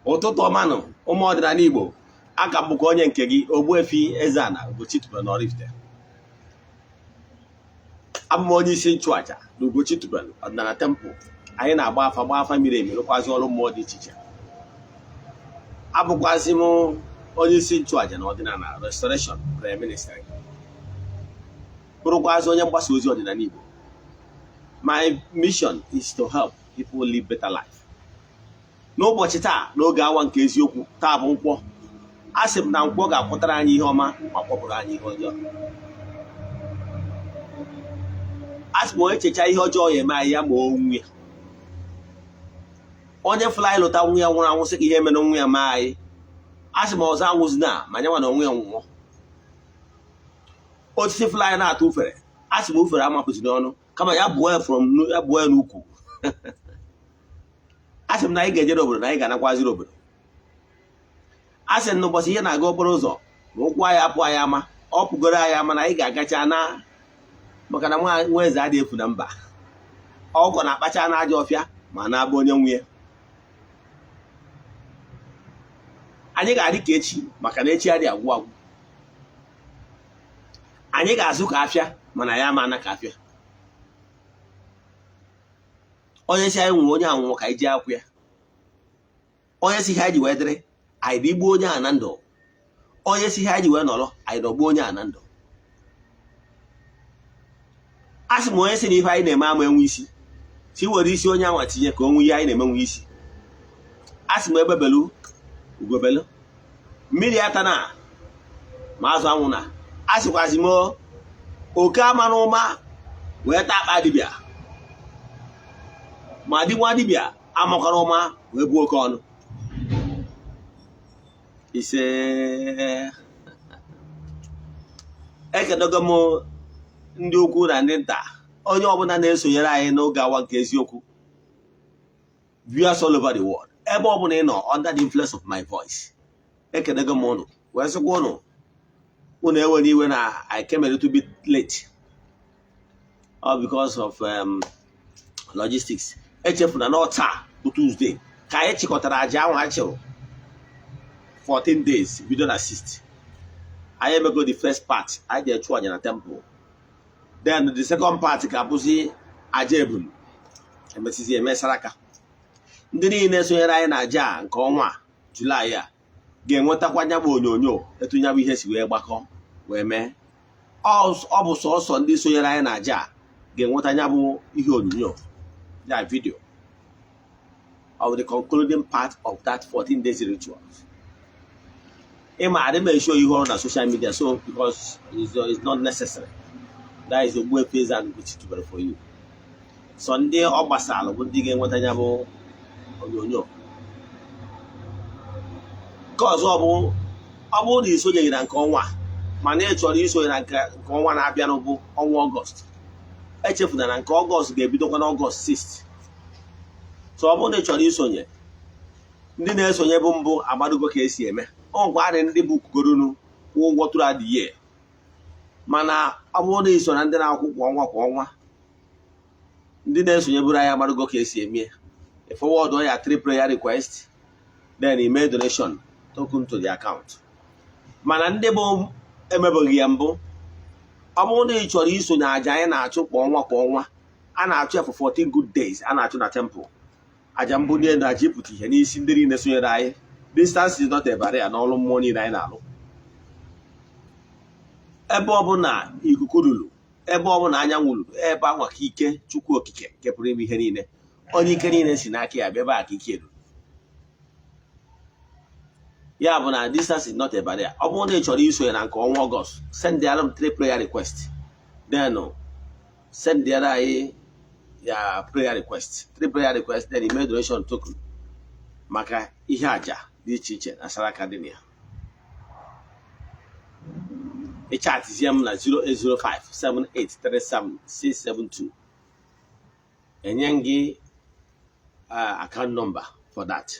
ụtụtụ ọmanụ ụmụ ọdịnala Igbo, aka bụkwa onye nke gị Ogbuefi EZE-ANA Ugochi tubelu na oraifite. Abụ m onye isi nchụaja na Ugochi tubelu ọdịnala temple. Anyị na-agba afa miri emi, rụkwazị ọrụ mmụọ dị iche iche. Abụkwazị m onye isi nchụaja na ọdịnala restoration prayer ministry, bụrụkwazị onye mgbasa ozi ọdịnala Igbo. My mission is to help people live better life. N'ụbọchị taa, n'oge awa nke eziokwu, taa bụ nkwọ. A sị m na nkwọ ga-akwụtara anyị ihe ọma ma kpọpụrụ anyị ihe ọjọọ. A sị m onye checha ihe ọjọọ ya eme anyị ya ma onwe ya. Onye fụla anyị lụta nwa ya nwụrụ anwụ sị ka ihe mere nwa ya mee anyị. A sị m ọzọ anwụzina ma nyanwa na onwe ya nwụọ. Osisi fụla anyị na-atụ ufere, a sị m ufere amapụzi n'ọnụ kama ya bụọ ya n'ukwu. A sị m na anyị ga-eje n'obodo na anyị ga-anakwaziri obodo. A sị m n'ụbọchị ihe na-aga okporo ụzọ ma ụkwụ anyị apụ anyị ama, ọ pụgoro anyị ama na anyị ga-agacha na maka na nwa eze adịghị efu na mba. Ọgọ na-akpacha na aja ọfịa ma na-abụ onye nwunye. Anyị ga-adị ka echi maka na echi adịghị agwụ agwụ. Anyị ga-azụ ka afịa mana ya ama ana ka afịa. Onye si anyị nwụrụ onye anwụrụ ka anyị ji akwụ ya. Onye si ihe anyị ji wee dịrị anyị dị igbu onye a na ndụ. Onye si ihe anyị ji wee nọrọ anyị dọgbuo onye a na ndụ. A sị m onye si na ife anyị na-eme ama enwe isi, si were isi onye anwa tinye ka onwe ihe anyị na-eme nwe isi. A sị m egbebelu ugobelu, mmiri ata na ma azụ anwụ na. A sịkwazi m oke ama na ụma wee taa akpa dibịa, ma dị nwa dibịa amakwara ụma wee buo oke ọnụ. Ise ekedogo m ndị ukwu na ndị nta, onye ọbụla na-esonyere anyị n'oge awa nke eziokwu, viewers all over the world, ebe ọbụla ị nọ under the influence of my voice, ekedogo m ụnụ wee sịkwa ụnụ ewere iwe na I came a little bit late, all because of logistics. Echefuna na taa bụ Tuesday ka anyị chịkọtara aja ahụ ha chịrị 14 days bido na 6th. Anyị emego the first part, anyị ga-echụ aja na temple. Then the second part ga-abụzi aja ebulu, emesizi eme saraka. Ndị niile sonyere anyị na aja nke ọnwa Julaị a ga-enwetakwa nya bụ onyonyo etu nya bụ ihe si wee gbakọ wee mee. Ọ bụ sọsọ ndị sonyere anyị na aja ga-enweta nya bụ ihe onyonyo, ya video of the concluding part of that 14 days ritual. I didn't show you on social media, so because it's not necessary. That is the Ogbuefi EZE-ANA Ugochi for you. Sunday or Basal would dig in what I have on your cause of the soldier and Conwa. My nature is so in Conwa piano on August. Echefuna na nke August ga-ebidokwa na August 6th. So ọ bụrụ na ị chọrọ isonye, ndị na-esonye bụ mbụ amadugo ka esi eme. Ọ gwara ndị bụ kugorunu ụgwọ tụrụ adịghị. Mana ọ bụrụ na iso na ndị na-akwụ kwa ọnwa, ndị na-esonye bụrụ anyị amadugo ka esi eme. Forward ya 3 prayer request, then email donation token to the account. Mana ndị bụ emebeghị ya mbụ, ọ bụrụ na ị chọrọ isonye aja anyị na-achụ kwa ọnwa, a na-achụ ya for 14 good days, a na-achụ na temple. Aja mbụ niile na-aja ịpụta ihe n'isi ndị niile sonyere anyị. Distance is not a barrier n'ọrụ mmụọ niile anyị na-alụ. Ebe ọbụla ikuku ruru, ebe ọbụla anyanwụ ruru, ebe anwa ka ike Chukwu okike nke pụrụ ime ihe niile, onye ike niile si n'aka ya bịa ebe a ka ike ruru. Ya bụ na distance is not a barrier. Ọ bụrụ na ị chọrọ isonye na nke ọnwa Ọgọst, send them 3 prayer requests. Then send anyị ya prayer request, 3 prayer requests, then email donation token maka ihe aja dị iche iche na saraka dị na ya. Ịchatizie m na 08057837672. Enye gị account number for that.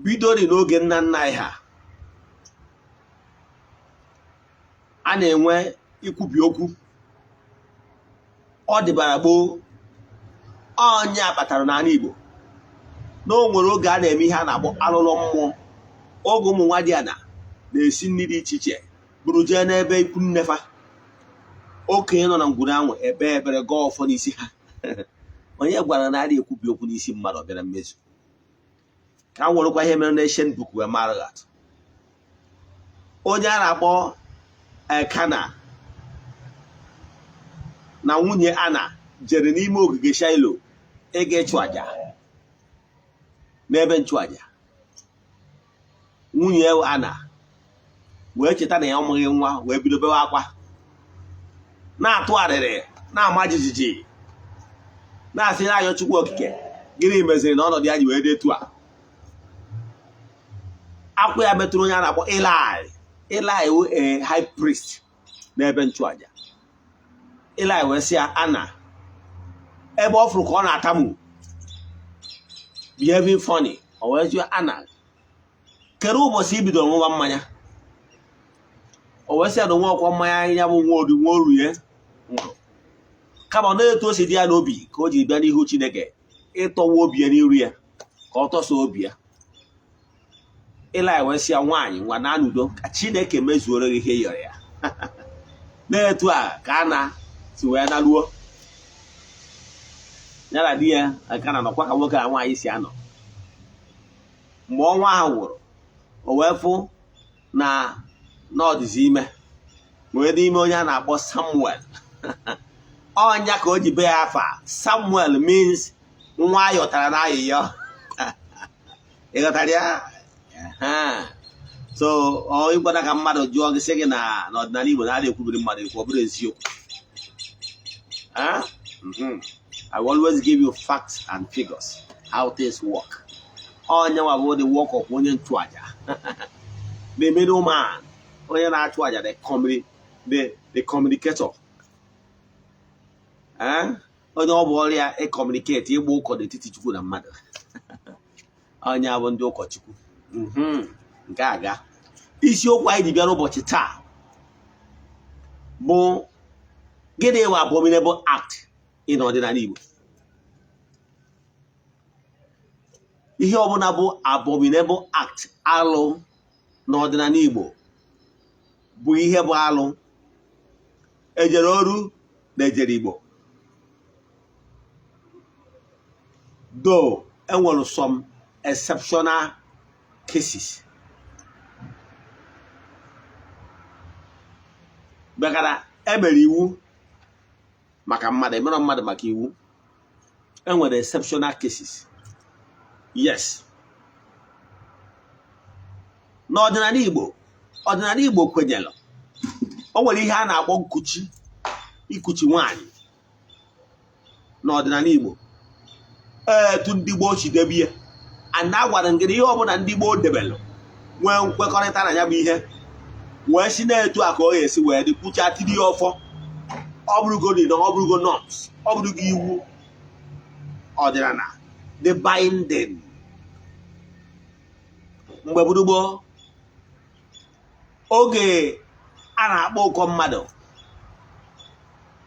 Bidori n'oge nna nna anyị ha, a na-enwe ikwubi okwu. Ọ dịbara gboo ọnya kpatara n'ala Igbo na o nwere oge a na-eme ihe a na-akpọ alụlụ mmụọ. Oge ụmụ nwa dị ana na-esi nri dị iche iche bụrụ jee n'ebe ikwu nnefa. Okenye nọ na ngwuru anwụ ebe ebere gọọ ọfọ n'isi ha. Onye gwara na adị ekwubi okwu n'isi mmadụ ọ bịara mmezu. Ka m werekwa ihe mere na ancient book wee mara gị atụ. Onye a na-akpọ Elkana na nwunye Ana jere n'ime ogige Shailo ịga ịchụ aja n'ebe nchụaja. Nwunye Ana wee cheta na ya ọmụghị nwa wee bido bewe akwa, na-atụ arịrị, na-ama jijiji, na-asị na ayọ Chukwu okike gịnị meziri na ọnọdụ ya ji wee dị etu a. Akwa ya metụrụ onye a na-akpọ Eli wụ a high priest n'ebe nchụaja. Eli wee sị ya, Ana, ebe ọ fụrụ ka ọ na-atamu behaving funny, o wee jụọ Ana, kere ụbọchị i bidoro ṅụwa mmanya? O wee sị ya na nwa ọkwa mmanya ya bụ nwa oru ya nwụrụ, kama ọ na-etu o si dị ya n'obi ka o ji bịa n'ihu Chineke ịtọwa obi ya n'iru ya ka ọ tọsa obi ya. Eli wee sị ya, nwaanyị ngwa na n'udo ka Chineke mezuoro gị ihe yọrọ ya. Na-etu a ka Ana si wee naluo ya na di ya Elkana nọkwa ka nwoke na nwaanyị si anọ. Mgbe ọnwa ahụ nwụrụ, o wee fụ na ọ dịzi ime, wee dị ime onye a na-akpọ Samuel. Ọnya ka o ji be ya afa Samuel means nwa ayọtara na ayịyọ. Ịghọtara ya? So ọ ịgbada ka mmadụ jụọ gị sị gị na n'ọdịnala Igbo na-adị ekwubiri mmadụ ekwu, ọ bụrụ eziokwu. I will always give you facts and figures, how things work. Ọnya nwa bụ the work of onye nchụaja. The middleman, onye na-achụ aja, the communicator. Onye ọ bụ ọrịa ịkọmuniketi, ịgba ụkọ n'etiti Chukwu na mmadụ. Onye bụ ndị ụkọchukwu. Nke aga isiokwu anyị ji bịa n'ụbọchị taa bụ gịnị bụ abominable act in ọdịnala Igbo. Ihe ọbụla bụ abominable act, alụ n'ọdịnala Igbo bụ ihe bụ alụ. Ejere oru na ejere Igbo. Though enwere some exceptional cases. Bekara emere iwu maka mmadụ, emere mmadụ maka iwu. Enwere exceptional cases. Yes. N'ọdịnala Igbo kwenyere o nwere ihe a na-akpọ ikuchi nwaanyị n'ọdịnala Igbo. Etu ndị Igbo si debe ihe. And agwara ngịrị ihe ọbụla ndị Igbo debelụ nwee nkwekọrịta na ya bụ ihe wee si na-etu a ka ọ ga-esi wee dị kwucha tiri ọfọ. Ọ bụrụgodị na ọ bụrụgo norms, ọ bụrụgo iwu ọdịnala, the binding. Mgbe gboo oge a na-akpọ ụkọ mmadụ,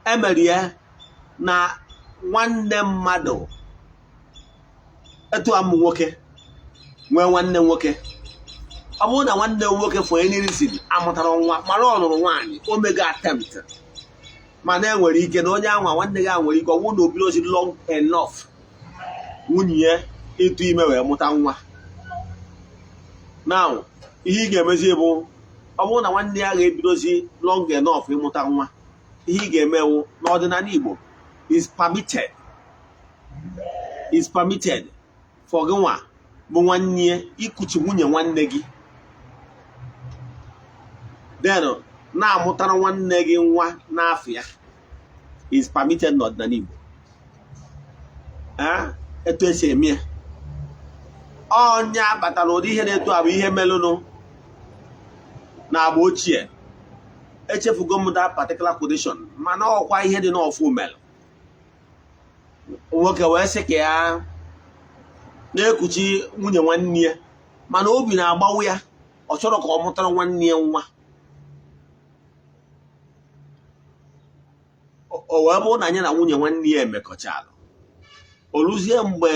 emere ya na nwanne mmadụ etu amụ nwoke nwee nwanne nwoke. Ọ bụrụ na nwanne nwoke for any reason amụtara nwa mara ọ lụrụ nwaanyị, o mega attempt, mana enwere ike na onye anwa nwanne gị nwere ike ọnwụ na obidozi long enough nwunye ya ịtụ ime wee mụta nwa. Now ihe ị ga-emezi bụ ọ bụrụ na nwanne ya ga-ebidozi long enough ịmụta nwa, ihe ị ga-emewu n'ọdịnala Igbo is permitted for gị nwa bụ nwanne ikuchi nwunye nwanne gị, then na-amụtara nwanne gị nwa n'afọ ya, is permitted n'ọdịnala Igbo. Etu esi eme ya ọnya batara ụdị ihe na-etu abụ ihe melụnụ na agba ochie. Echefugo m that particular condition, mana ọkwa ihe dị n'ọfụ melụ. Nwoke wee sị ka ya na-ekuchi nwunye nwanne ya, mana obi na-agbawu ya, ọ chọrọ ka ọ mụtara nwanne ya nwa. O wee bụrụ na anya na nwunye nwanne ya emekọchalụ, oluzie mgbe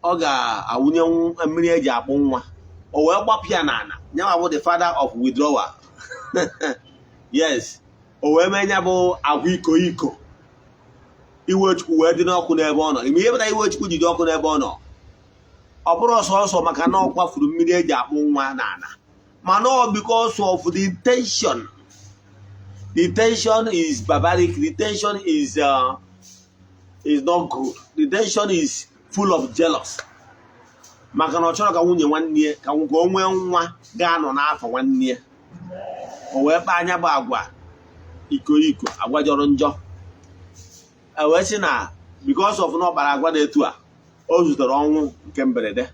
ọ ga-awụnye mmiri eji akpụ nwa o wee gbapụ ya n'ala nyanwa bụ the father of withdrawal. Yes, o wee mee nya bụ agwa iko iwe Chukwu wee dị n'ọkụ n'ebe ọ nọ. Ime ihe pụtara iwe Chukwu ji dị ọkụ n'ebe ọ nọ, ọ bụrụ ọsọ maka na ọ gbafuru mmiri eji akpụ nwa n'ala, mana ọ because of the intention. The intention is barbaric. The intention is not good. The intention is full of jealous. Maka na ọ chọrọ ka nwunye nwanne ka o nwee nwa ga-anọ n'afọ nwanne ya. O wee kpaa anya bụ agwa iko agwa jọrọ njọ. E wee sị na because of na ọ kpara agwa na-etu a, o zutere ọnwụ nke mberede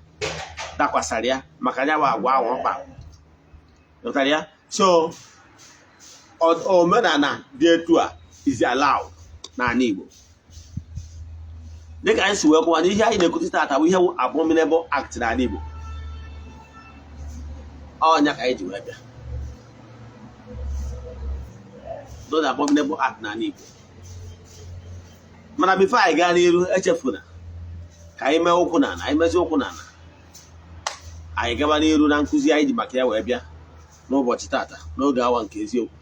dakwasara ya maka anya bụ agwa ahụ ọ kpara. Ya so omenala dị etu a is allowed n'ala Igbo. Dịka anyị si wee kwuwa na ihe anyị na-ekwuta taata bụ ihe Abominable Act n'ala Igbo. Ọnya ka anyị ji wee bịa. Those Abominable Act n'ala Igbo. Mana before anyị gaa n'iru, echefuna ka anyị mee okwu n'ala, anyị mezi okwu n'ala, anyị gaba n'iru na nkụzi anyị ji maka ya wee bịa n'ụbọchị taata n'oge awa nke eziokwu.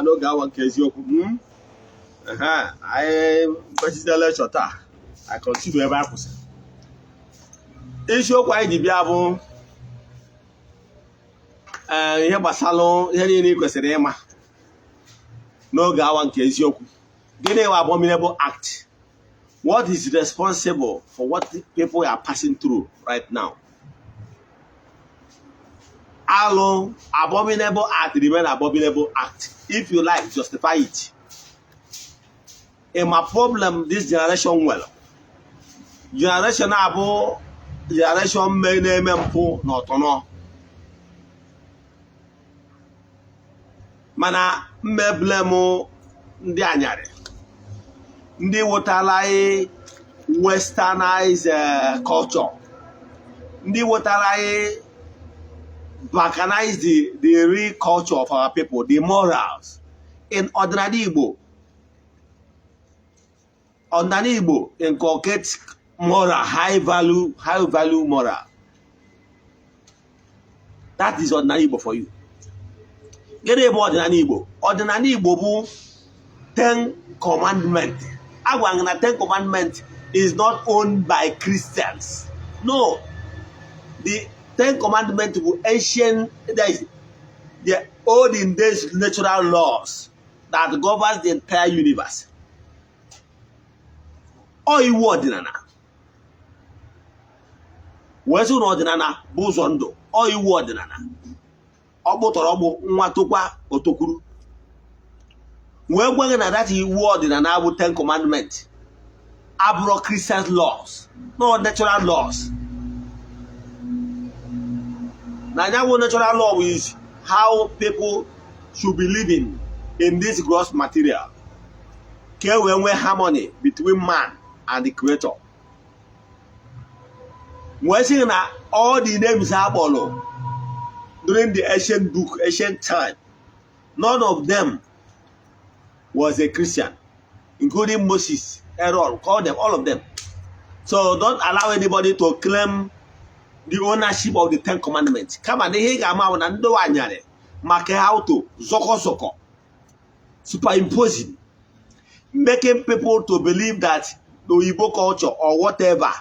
N'oge awa nke eziokwu. Anyị gbachitela lecture taa, I continue ebe a kwụsịrị. Isiokwu anyị ji bịa bụ ihe gbasara ihe niile ị kwesịrị ịma n'oge awa nke eziokwu. Gịnị bụ Abominable Act? What is responsible for what people are passing through right now? Alụ Abominable Act remain Abominable Act. If you like, justify it. In my problem, this generation well. Generation abo, generation may name mpo not no. Mana me blemo ndi anyare. Ndi wotalai westernized culture. Ndi wotalai balkanize the real culture of our people, the morals. In Odinana Igbo, inculcates moral, high value moral. That is Odinana Igbo for you. Gịnị bụ ọdịnala Igbo? Ọdịnala Igbo bụ 10 commandments. Agwa na 10 commandments is not owned by Christians. No. The 10 commandments were ancient, the olden days natural laws that governs the entire universe. Ọ iwu ọdịnala. Wee sị na ọdịnala bụ ụzọ ndụ. Ọ iwu ọdịnala. Ọ kpụtọrọ ọgbụ nwa tụkwa otokwuru. Wee gwa gị na that iwu ọdịnala bụ 10 commandments. Abụrụ Christian laws, no natural laws. Now, natural law is how people should be living in this gross material. Okay, when we harmony between man and the Creator. We're saying that all the names are followed during the ancient time. None of them was a Christian, including Moses, Aaron, call them, all of them. So don't allow anybody to claim the ownership of the 10 commandments. Come on, they ga ma na ndo anyare make how to zoko superimposing, making people to believe that the Igbo culture or whatever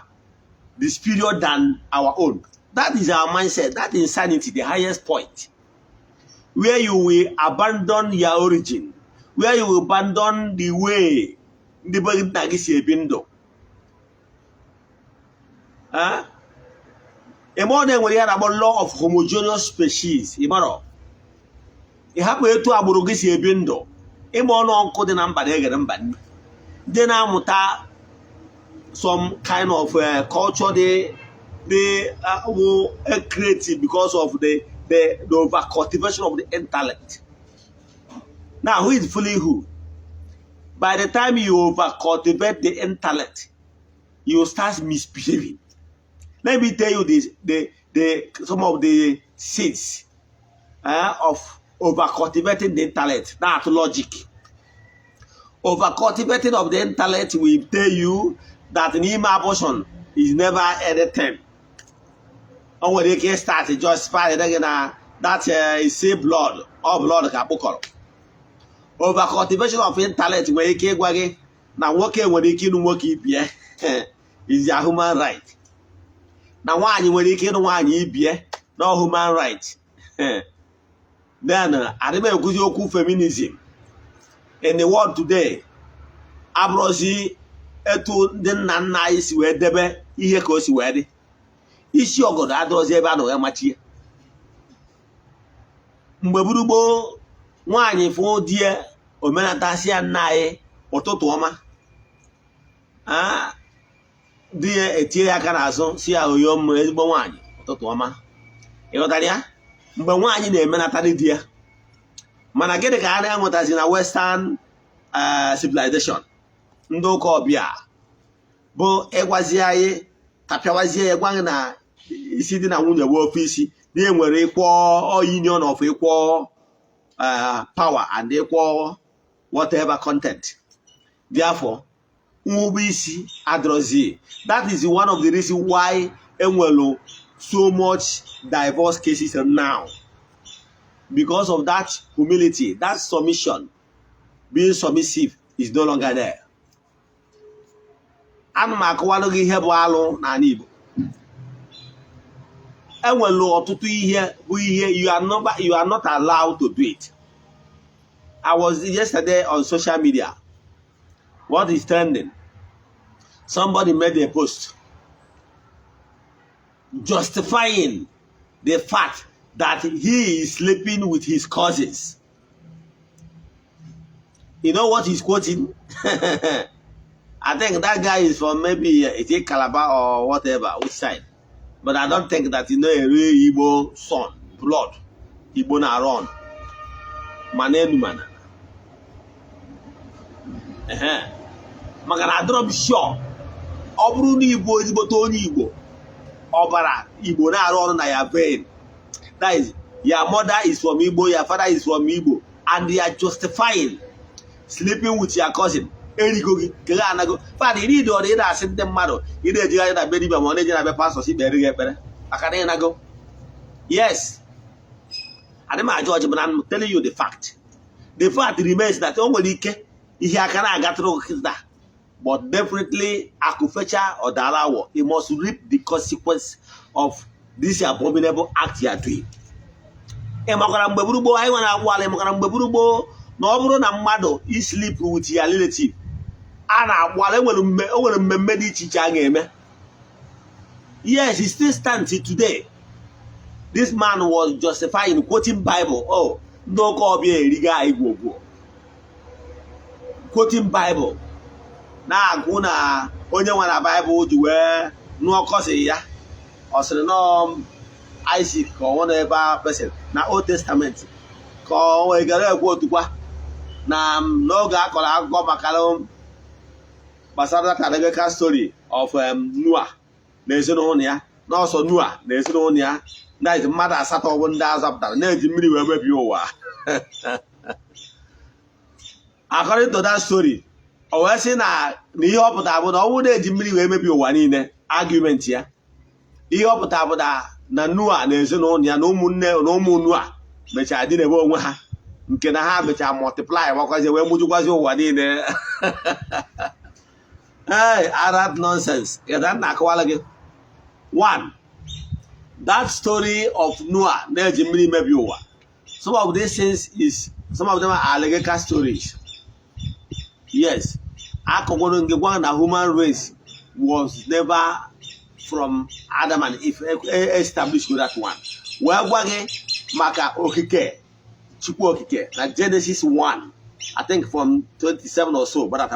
is superior than our own. That is our mindset. That insanity, the highest point, where you will abandon your origin, where you will abandon the way the Nagisi Bindo. Huh? A modern we about law of homogeneous species. Imaro. You have to aburugisi bindo. Imono uncle the number then muta some kind of culture they will create because of the over cultivation of the intellect. Now who is fooling who? By the time you over cultivate the intellect, you start misbehaving. Let me tell you this: some of the seeds of over cultivating the intellect. That's logic. Over cultivating of the intellect will tell you that an abortion is never anything. And when they can start, it just find that is say blood or blood capocol. Over cultivation of intellect when you can't work now working when you can work is your human right. Now, why you when you can't want no human right. Then, I remember good feminism in the world today. Abrosi etu the nice where debe ihe kosi wedi. Isi ogodo adrozi ebe ano emachi. Mgbe burugbo nwaanyị fụ die omenata si nna anyị ụtụtụ ọma. Die etie ya aka n'azụ si ya oyom ezigbo nwaanyị ụtụtụ ọma. Ịghọtara ya? Mgbe nwaanyị na-emenata di ya. Mana gịnị ka a na-enwetazi na Western civilization? Ndị ụka ọbịa bụ ịgwazi anyị tapịawazie ya gwa na isi dị na nwunye bụ ofe isi na enwere ịkwọ union of equal power and equal whatever content. Therefore, isi adrozi. That is one of the reasons why enwelo so much divorce cases now. Because of that humility, that submission, being submissive is no longer there. You are not allowed to do it. I was yesterday on social media. What is trending? Somebody made a post justifying the fact that he is sleeping with his cousins. You know what he's quoting? I think that guy is from maybe Calabar or whatever, which side. But I don't think that a real Igbo son, blood, Igbo na run. Manenu mana. Magana drop sure. Obru ni Igbo ezigbo to onye Igbo. Obara Igbo na run na ya vein. That is, your mother is from Igbo, your father is from Igbo, and they are justifying sleeping with your cousin. But you need to do that. Send them mad. You need to get a baby, but pastor. Yes. I'm not judging, but I'm telling you the fact. The fact remains that only if I can get through that. But definitely, Akufecha or Dalawo, he must reap the consequence of this abominable act you are doing. Emakara mgbeburubo anyị nwere agwala emakara mgbeburubo na ọ bụrụ na mmadụ sleep with your relative a na-agwala enwere mmemme dị iche iche a ga-eme. Yes, it still stands today. This man was justifying quoting Bible. Oh, no copy Riga Igbo. Quoting Bible. Na kuna onye nwana Bible ji wee nụọ kọsị ya. Ọ sịrị no Isaac ka ọ nọ ebe person na Old Testament ka ọ wee gara ekwu otukwa na n'oge akọrọ akụkọ maka gbasara Biblical story of Noah na ezinụlọ ya na ọsọ Noah na ezinụlọ ya na mmadụ asatọ bụ ndị azapụtara na-eji mmiri wee mebie ụwa. According to that story, o wee sị na ihe ọ pụtara bụ na ọ bụrụ na-eji mmiri wee mebie ụwa niile, argument ya ihe ọ pụtara bụ na Noah na ezinụlọ ya na ụmụnne na ụmụ Noah mechaa dị n'ebe onwe ha nke na ha mechaa multiply gbakwazie wee mụjukwazi ụwa niile. Hey, Arab nonsense. One, that story of Noah, some of these things some of them are legal stories. Yes, the human race was never from Adam and Eve established with that one. Maka okike, Chukwu okike, like Genesis 1, I think from 27 or so, but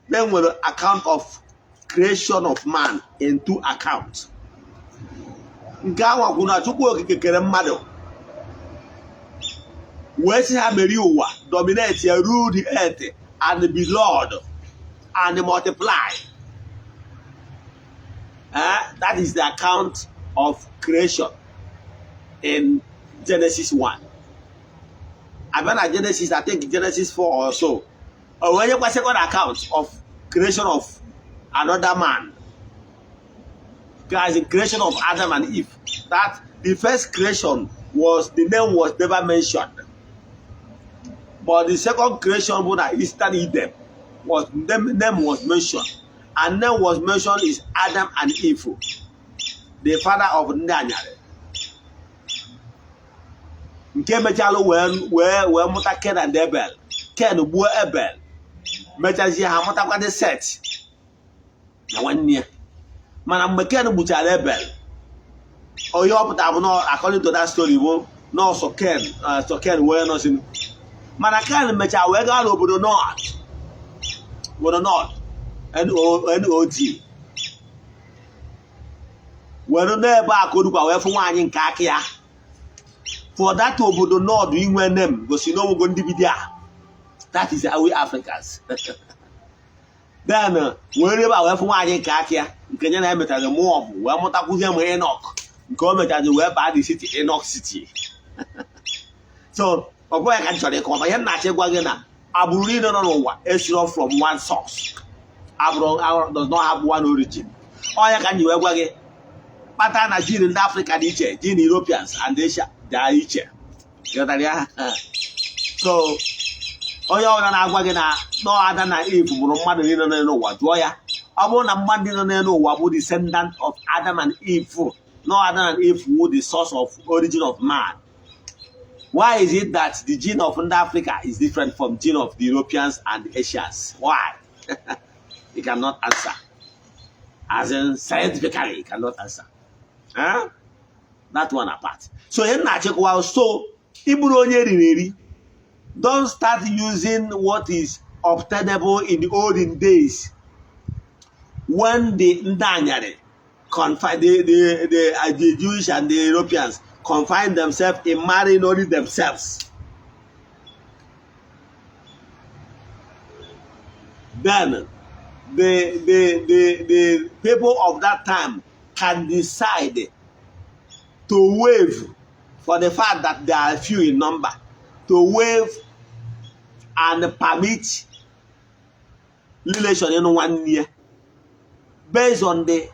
then will account of creation of man in two accounts. Dominate, rule the earth, and be Lord, and multiply. That is the account of creation in Genesis 1. About Genesis, I think Genesis 4 or so. When you second account of creation of another man, guys, the creation of Adam and Eve, that the first creation the name was never mentioned. But the second creation, Eastern Eden, name was mentioned. And name was mentioned is Adam and Eve, the father of Ndanyale. Nke mechalo wee mụta Ken and Abel. Ken gbuo Abel. Mechazie ha mụtakwa the Set. Na nwanne. Mana mgbe Ken gbuchara Abel, onye ọpụta bụ no according to that story bụ no so Ken wee nọsị. Mana Ken mecha wee gaa n'obodo North. Obodo North. NOD. Were n'ebe a kodukwa wee fụ nwaanyị nke aka ya. For that obodo North inwe name gosi no go ndividia. That is how we Africans. Then were ebe a wee fụ nwaanyị nke aka ya nke nye na emetazi Moab wee mụtakwuzie m Enoch nke o metazi wee baa the city Enoch City. So ọ bụghị ka nchọrọ ịkọwa ihe nna-achọ ịgwa gị na agbụrụ niile nọ n'ụwa esiro from one source. Agbụrụ does not have one origin. Onye ka nji wee gwa gị kpata na jin ndị Africa dị iche, jin Europeans and Asia dị iche. So onye ọbụla na-agwa gị na Adam na Eve bụrụ mmadụ niile nọ n'ụwa jụọ ya. Ọ bụrụ na mmadụ niile nọ n'ụwa bụ descendant of Adam and Eve, Adam and Eve were the source of origin of man. Why is it that the gene of Africa is different from gene of the Europeans and the Asians? Why? He cannot answer. As in scientifically, he cannot answer. Huh? That one apart. So don't start using what is obtainable in the olden days when the Ndanyare confined the Jewish and the Europeans confine themselves in marrying only themselves. Then the people of that time can decide to waive for the fact that they are few in number, to waive and permit relation in 1 year based on the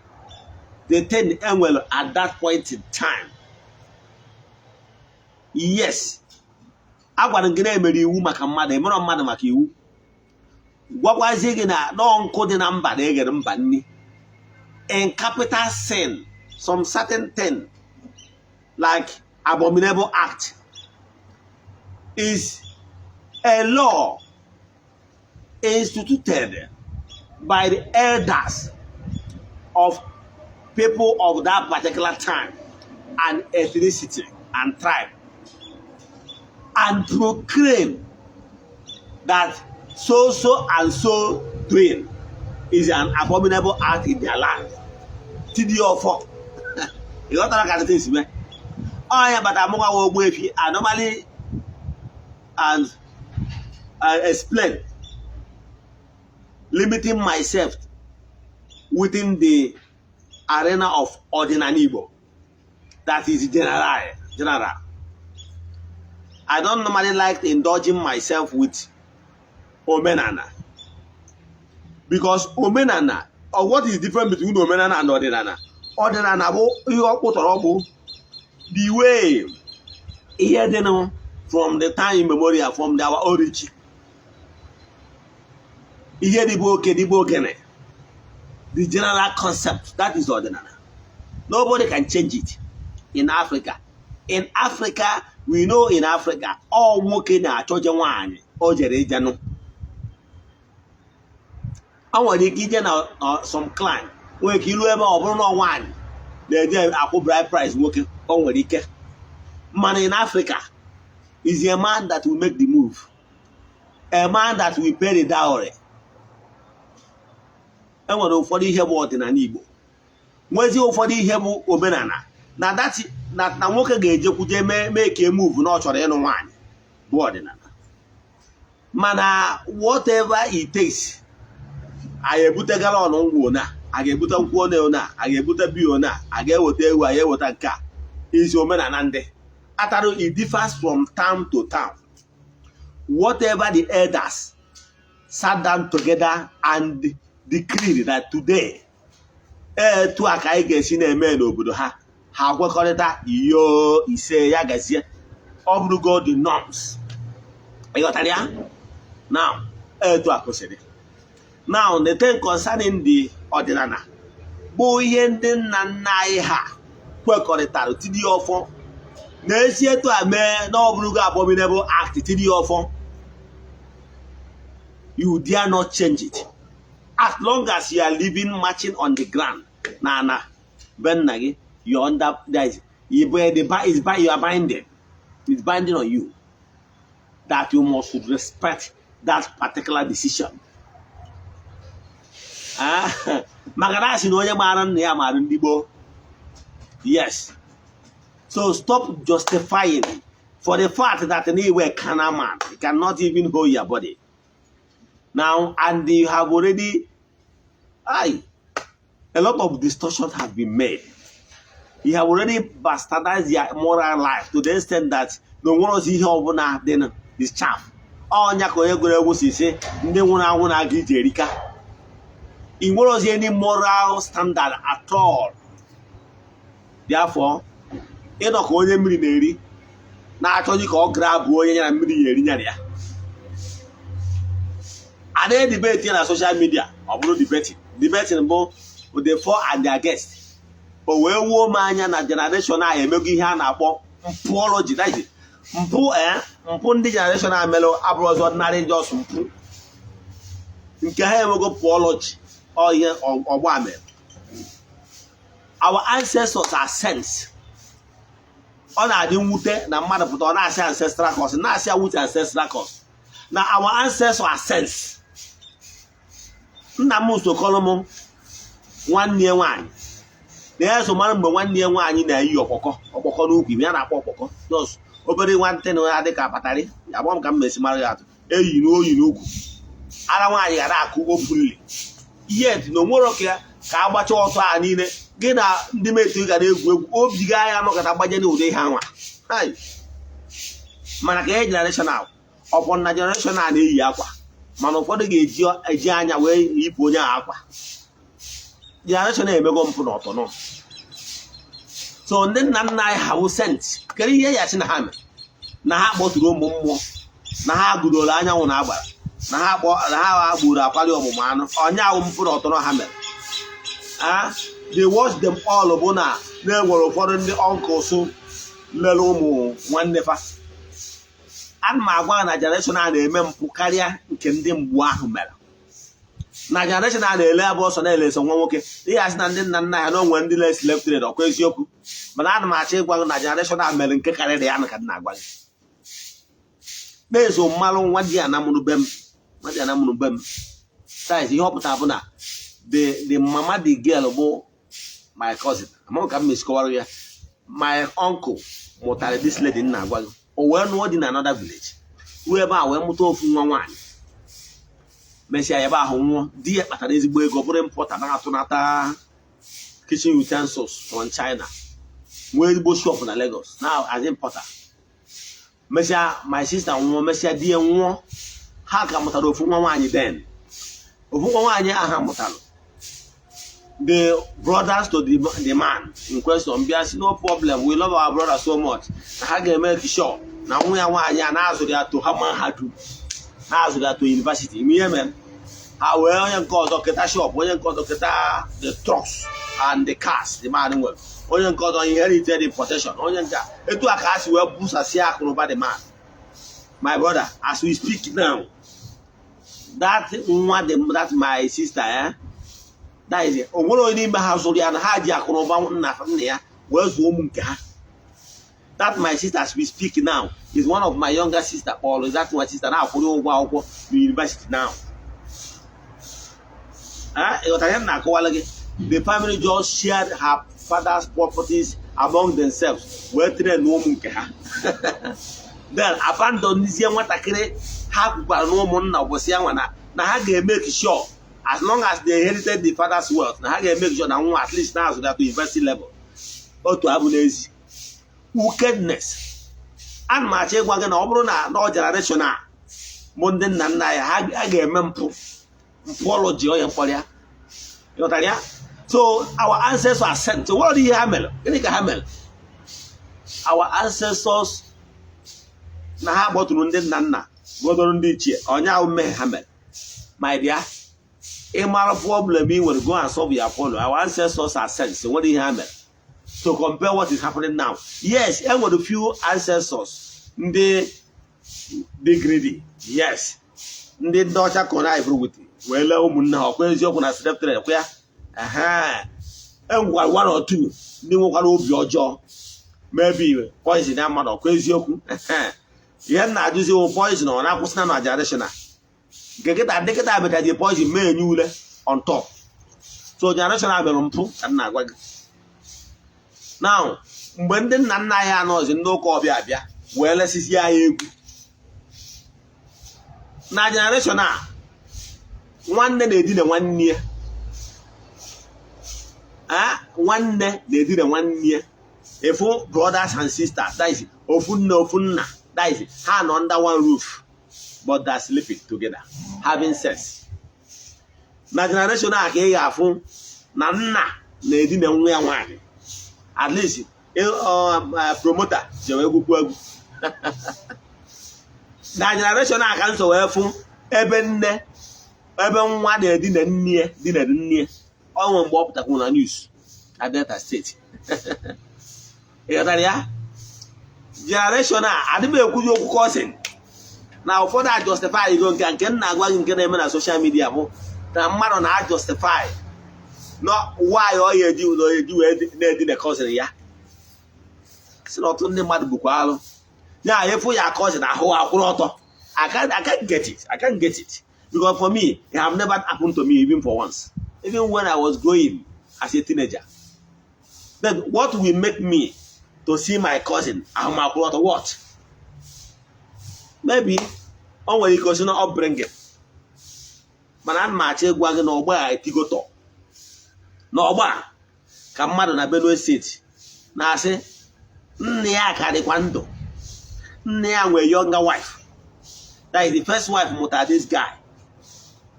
the thing well at that point in time. Yes, I want to get a iwu maka mmadụ emere mmadụ maka iwu. Gwakwazie gị na nkụ dị na mba na-egere mba nni. In capital sin, some certain thing like Abominable Act is a law instituted by the elders of people of that particular time and ethnicity and tribe, and proclaim that so and so doing is an abominable act in their land. TD04. You got that kind of things, man. Oh yeah, but I'm Ogbuefi. I normally and explain, limiting myself within the arena of Odinana Igbo. That is general. I don't normally like indulging myself with Omenana. Because Omenana, or what is different between Omenana and Odinana? Odinana, the way here they know from the time immemorial, from our origin. Here the general concept, that is Odinana. Nobody can change it in Africa. In Africa, we know in Africa, all working at Chojan or Jerejano. I want to give some client where you ever open one. They are bright price working on what he can. Man in Africa is a man that will make the move, a man that will pay the dowry. I want to follow here what in an Igbo. Where's you for the Hebu Obenana? Now that's it. That na nwoke ga-eje make a move na ọ chọrọ ịnụ nwaanyị bụ ọdịnala. Mana whatever it takes, a ga-ebute galọn ngwụ na, a ga-ebute nkwụ one na, a ga-ebute biyo na, a ga-eweta ewu, a ga-eweta nke a, isi omenala ndị. Ataro, it differs from town to town. Whatever the elders sat down together and decreed that today, tu aka anyị ga-esi na-eme n'obodo ha. How we call it that? Yo, he say, ya guys, yeah, go the norms. You got that? Now, now, the thing concerning the Odinana, boy, yenden na ha, we call it that. TD04. Next year to a man, no Abominable Act. TD04. You dare not change it. As long as you are living, marching on the ground, Nana, Ben Nagi. You're under that you are binding. It's binding on you that you must respect that particular decision. Yes. So stop justifying for the fact that anywhere can a man cannot even hold your body. Now, and you have already a lot of distortions have been made. You have already bastardized your moral life to the extent that no one is here over now, then this chaff. Oh, Nyako was say, they want to agree Jerica. It was any moral standard at all. Therefore, you know, only military. Now, I told you, call grab boy and military. And they debate on social media, or debating both with the four and their guests. But when woman na generation a emego ihe a na-akpọ mpụology, that is mpụ ndị generation a melo abụrụ ordinary just mpụ nke ha emego pụology or ihe ọgbọ amel. Our ancestors are saints. Ọ na-adị mwute na mmadụ pụta ọ na-asị ancestral cause, na-asị awute ancestral cause. Na our ancestors are saints. Nna m so kọlụ m nwanne nwaanyị. There's a man when near one in a year of Okoko no Piana Poco. Those obere one ten or other capatari. I won't come miss Mariat. You know. I don't want you to fully. Yet no more of here. Kabacho also I need it. Get a dimate you can go the guy. I'm not at a budget. They hammer. Hi. Manaka generation now. Upon a generation and a yapa. Man of what a Janya way, Iponia aqua. generation na-emego mpụ na ọtọ nọ. So ndị nna nna anyị ha wụ sent kere ihe ya chi na ha mere na ha kpọtụrụ ụmụ mmụọ na ha gudoro anyanwụ na agbara na ha gburu akwali ọmụmụ anụ onye ahụ mpụ na ọtọ nọ ha mere. They watch them all bụ na na-enwere ụfọdụ ndị uncles mere ụmụ nwanne fa. Ana m agwa na generation a na-eme mpụ karịa nke ndị mgbu ahụ mere. Na generation a na-ele abụ ọsọ na-ele so nwa nwoke ihe asị na ndị nna nna ya na onwe ndị les lefted ọkwa eziokwu, mana ana m achọ ịgwa gị na generation a mere nke karịrị ya na ka nna agwa gị. Na-eso mmalụ nwa dị anamụrụ be m size ihe ọ pụtara bụ na the mama the girl bụ my cousin. Among ka m mesikọwara ya, my uncle mụtara this lady nna agwa gị. O wee nụọ dị na another village wee ebe a wee mụta ofu nwa nwaanyị. Mesịa ya ebe ahụ nwụọ, di ya kpatara ezigbo ego bụrụ mpọta na-atụnata kitchen utensils from China, nwee ezigbo shop na Lagos now as importer. Mesịa my sister nwụọ, mesịa di ya nwụọ, ha ka mụtara ofu nwa nwaanyị then. Ofu nwa nwaanyị aha mụtara. The brothers to the man in question bịa sị no problem, we love our brother so much. Na ha ga-eme sure na nwa ya nwaanyị a na-azụrụ ya to mahadum, na-azụrụ ya to university. Ihe mere ha wee onye nke ọzọ keta shop, onye nke ọzọ keta the trucks and the cars the man nwere, onye nke ọzọ inherited the possession, onye nke etu a ka ha si wee busasịa akụnụba the man. My brother, as we speak now, that my sister that is it. Onwere onye n'ime ha zụrụ ya na ha ji akụnụba nna ya wee zụọ ụmụ nke ha. That my sister as we speak now is one of my younger sister, Paul. Is that my sister now akwụrụ ụgwọ akwụkwọ na university now. The family just shared her father's properties among themselves. Wee train ụmụ nke ha. Then abandonizie nwatakịrị ha kwukwara na ụmụnna ụbọchị ya nwa na ha ga-emake sure as long as they inherited the father's wealth, na ha ga-emake sure na nwa at least na-azụ ya to university level. Otu abụ n'ezi wickedness. Ana m achọ ịgwa gị na ọ bụrụ na ọ generation a bụ ndị nna nna ya ha ga-eme mpụọlọji onye mkpọrọ ya. Ịghọtara ya? So our ancestors are sent. So what ihe ha mere? Gịnị ka ha mere? Our ancestors na ha gbọtụrụ ndị nna nna gbọtụrụ ndị ichie onye ahụ mmehie ha mere. My dear, ịmara problem ị nwere, go and solve your problem. Our ancestors are sent. So what ihe ha mere? To compare what is happening now. Yes, and with a few ancestors, they greedy. Yes, they don't have with well, and one or two, they won't your jaw. Maybe poison that man or crazy. Yeah, not using poison on Apostana generation. Get that because the poison may you on top. So generation I will improve and not. Now, mgbe ndị nna nna ya anọzi n'oke ọbịa abịa wee lesisi ya egwu na generation a nwanne na-edina nwanne ya, nwanne na-edina nwanne ya, efu brothers and sisters, that is ofu nna, that is ha nọ under one roof but they are sleeping together having sex. Na generation a ka ị ga-afụ na nna na-edina nwa ya nwaanyị. At least promoter jewe egwukwu egwu. Na generation a ka nso wee fụ ebe nwa na-edina nne dina nne. Ọ nwere mgbe ọ pụtakwuru na news na Delta State. Ịghọtara ya? Generation a adịghị ekwuzi okwu cousin na ụfọdụ a justify ego nke nna agwa gị nke na-eme na social media bụ na mmadụ na justify no why all you do na-edina cousin ya. Si na ọtụtụ ndị mmadụ bụkwa alụ ya efu ya cousin ahụ akwụrụ ọtọ. I can't get it because for me it have never happened to me even for once, even when I was growing as a teenager. Then what will make me to see my cousin ahụ akwụrụ ọtọ? What? Maybe o nwere ike osi na upbringing, mana ana m achọ ịgwa gị na ọgba ya etigoto n'ọgba ka mmadụ na Benue State na-asị nne ya karịkwa ndụ, nne ya nwere younger wife, that is the first wife mụtara this guy.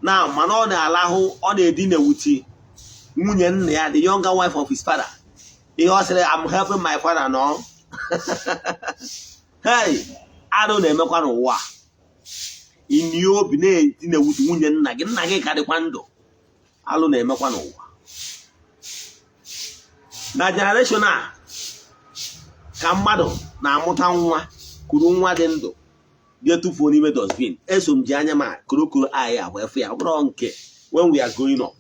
Now mana ọ na-alahụ, ọ na-edina wuti nwunye nna ya, the younger wife of his father. He also said, I'm helping my father now. Hey, I don't know what. In your bine in the nwunye nna gị, nna gị ka dịkwa ndụ. Alụ na-emekwa n'ụwa. Na generation a ka mmadụ na-amụta nwa kuru nwa dị ndụ ga-etufuo n'ime dustbin. Eso m ji anya ma korokoro anyị abụ efu ya. Ọ bụrụ nke when we are growing up,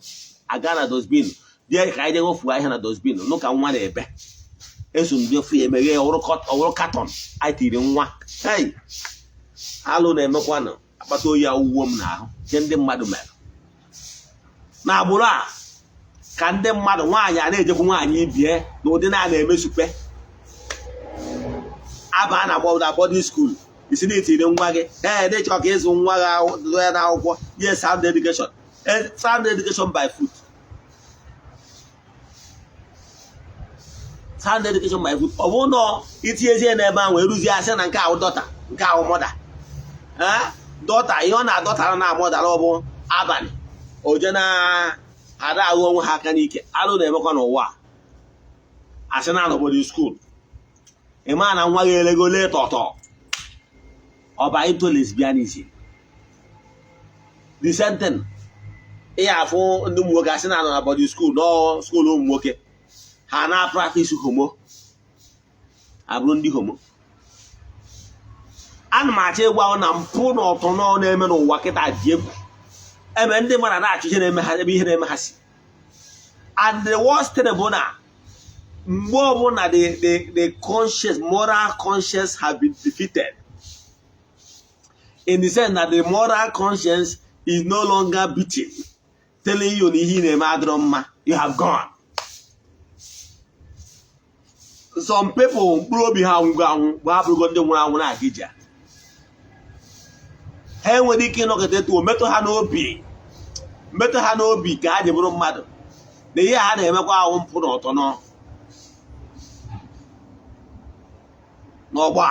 aga na dustbin die ka anyị jegofu ahịa na dustbin nụ ka nwa na-ebe. Eso m jefu ya emeghe ọwụrụ katon anyị tiri nwa. Hey, alụ na-emekwa nụ akpata oyi awụwo m n'ahụ nke ndị mmadụ mere. Na agbụrụ a ka ndị mmadụ nwaanyị a na-ejekwu nwaanyị ibie na ụdị na-emesupe aba na boarding school. Isi na itiri nwa gị dị chọọ ka ịzụ nwa gị ahụ ya n'akwụkwọ. Yes, sound education. Sound education by foot. Sound education by foot. Ọ bụrụ na itinyezie n'ebe ahụ eruzie asị na nke ahụ dọta nke ahụ mọda. Dọta ihe ọ na-adọtara na amọdara ọ bụ abalị oje na ada ahụ onwe ha aka n'ike. Alụ na-emekwa n'ụwa asị na boarding school. Ịma na nwa gị elegole tọtọ ọba into lesbianism. The same thing. Ihe afụ ndị ụmụ nwoke asị na boarding school nọ school ụmụ nwoke ha na practice homo abụrụ ndị homo. Ana m achọ ịgwa na mpụ na ọtọ na-eme n'ụwa kịta dị egwu. Eme ndị mmadụ na-achụche na-eme ha ebe ihe na-eme ha si. And the worst thing bụ na mgbe ọbụla the conscious, moral conscience have been defeated. In the sense that the moral conscience is no longer beating, telling you na ihe na-eme adịrọ mma, you have gone. Some people mkpụrụ obi ha ngwa anwụ bụ abụrụgo ndị nwụrụ anwụ na-aga ije. Ha enwere ike ịnọkọta etu metụ ha n'obi ka ha ji bụrụ mmadụ na ihe ha na-emekwa ahụ mpụ na ọtọ n'ọgbọ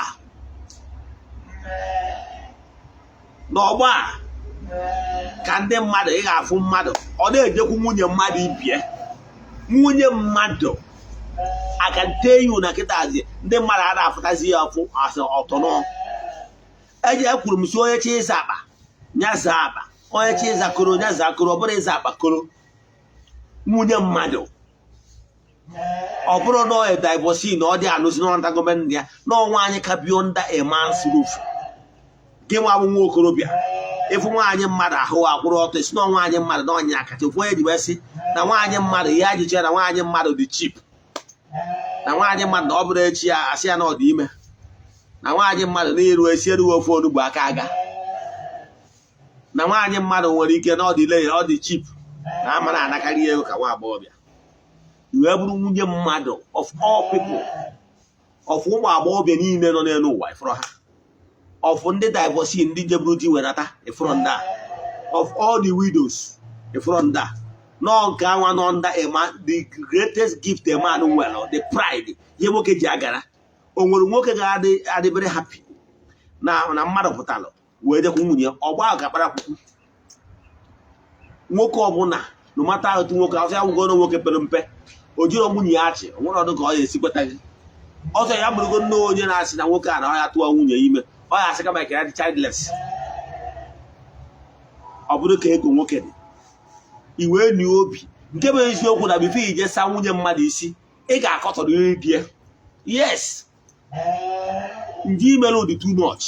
a ka ndị mmadụ ị ga-afụ mmadụ ọ na-ejekwu nwunye mmadụ ibie. Nwunye mmadụ I can tell you na kịtazi ndị mmadụ a na-afụtazi ya afụ asị ọtọ eji ekwuru m si onye chi ịza akpa nyaza akpa, onye chi ịza koro nyaza koro, ọ bụrụ ịza akpa koro. Nwunye mmadụ ọ bụrụ na ọ divorce na ọ dị anụzi n'ọnta gọọmenti ya na nwaanyị ka bi under a man's roof. Gị nwa bụ nwa okorobịa ịfụ nwaanyị mmadụ ahụ akwụrụ ọtọ isi na nwaanyị mmadụ na ọnya akacha ofu onye ji wee sị na nwaanyị mmadụ ihe a jiche na nwaanyị mmadụ dị cheap, na nwaanyị mmadụ na ọ bụrụ echi ya asị ya na ọ dị ime, na nwaanyị mmadụ na-eru esi erughị ofe onugbu aka aga, na nwaanyị mmadụ nwere ike na ọ dị lee ọ dị cheap na ama na-anakarị ego ka nwa agbọghọbịa. Iwee bụrụ nwunye mmadụ of all people, of ụmụ agbọghọbịa niile nọ n'elu ụwa ịfụrụ ha, of ndị divorcee ndị jeburu di wenata ịfụrụ ndị a, of all the widows ịfụrụ ndị a. Nọ nke anwa nọ nda the greatest gift a man nwere, the pride ihe nwoke ji agara. O nwere nwoke ga-adị very happy na mmadụ pụtalụ wee dekwu nwunye ọgba ahụ ga-akpara akwụkwọ. Nwoke ọbụla no matter how to nwoke ahụ ya gwụgo na nwoke pere mpe o jiri nwunye ya achị nwere ọdụ ka ọ ya esi kweta gị. Ọzọ ya bụrụgo nne onye na-asị na nwoke a na ọ ya tụọ nwunye ime, ọ ya asị kama ka ya dị childless. Ọ bụrụ ka ego nwoke dị iwe ni obi nke bụ eziokwu na bifo ije sa nwunye mmadụ isi ị ga-akọtọrọ iri die. Yes, ndị imelụ dị too much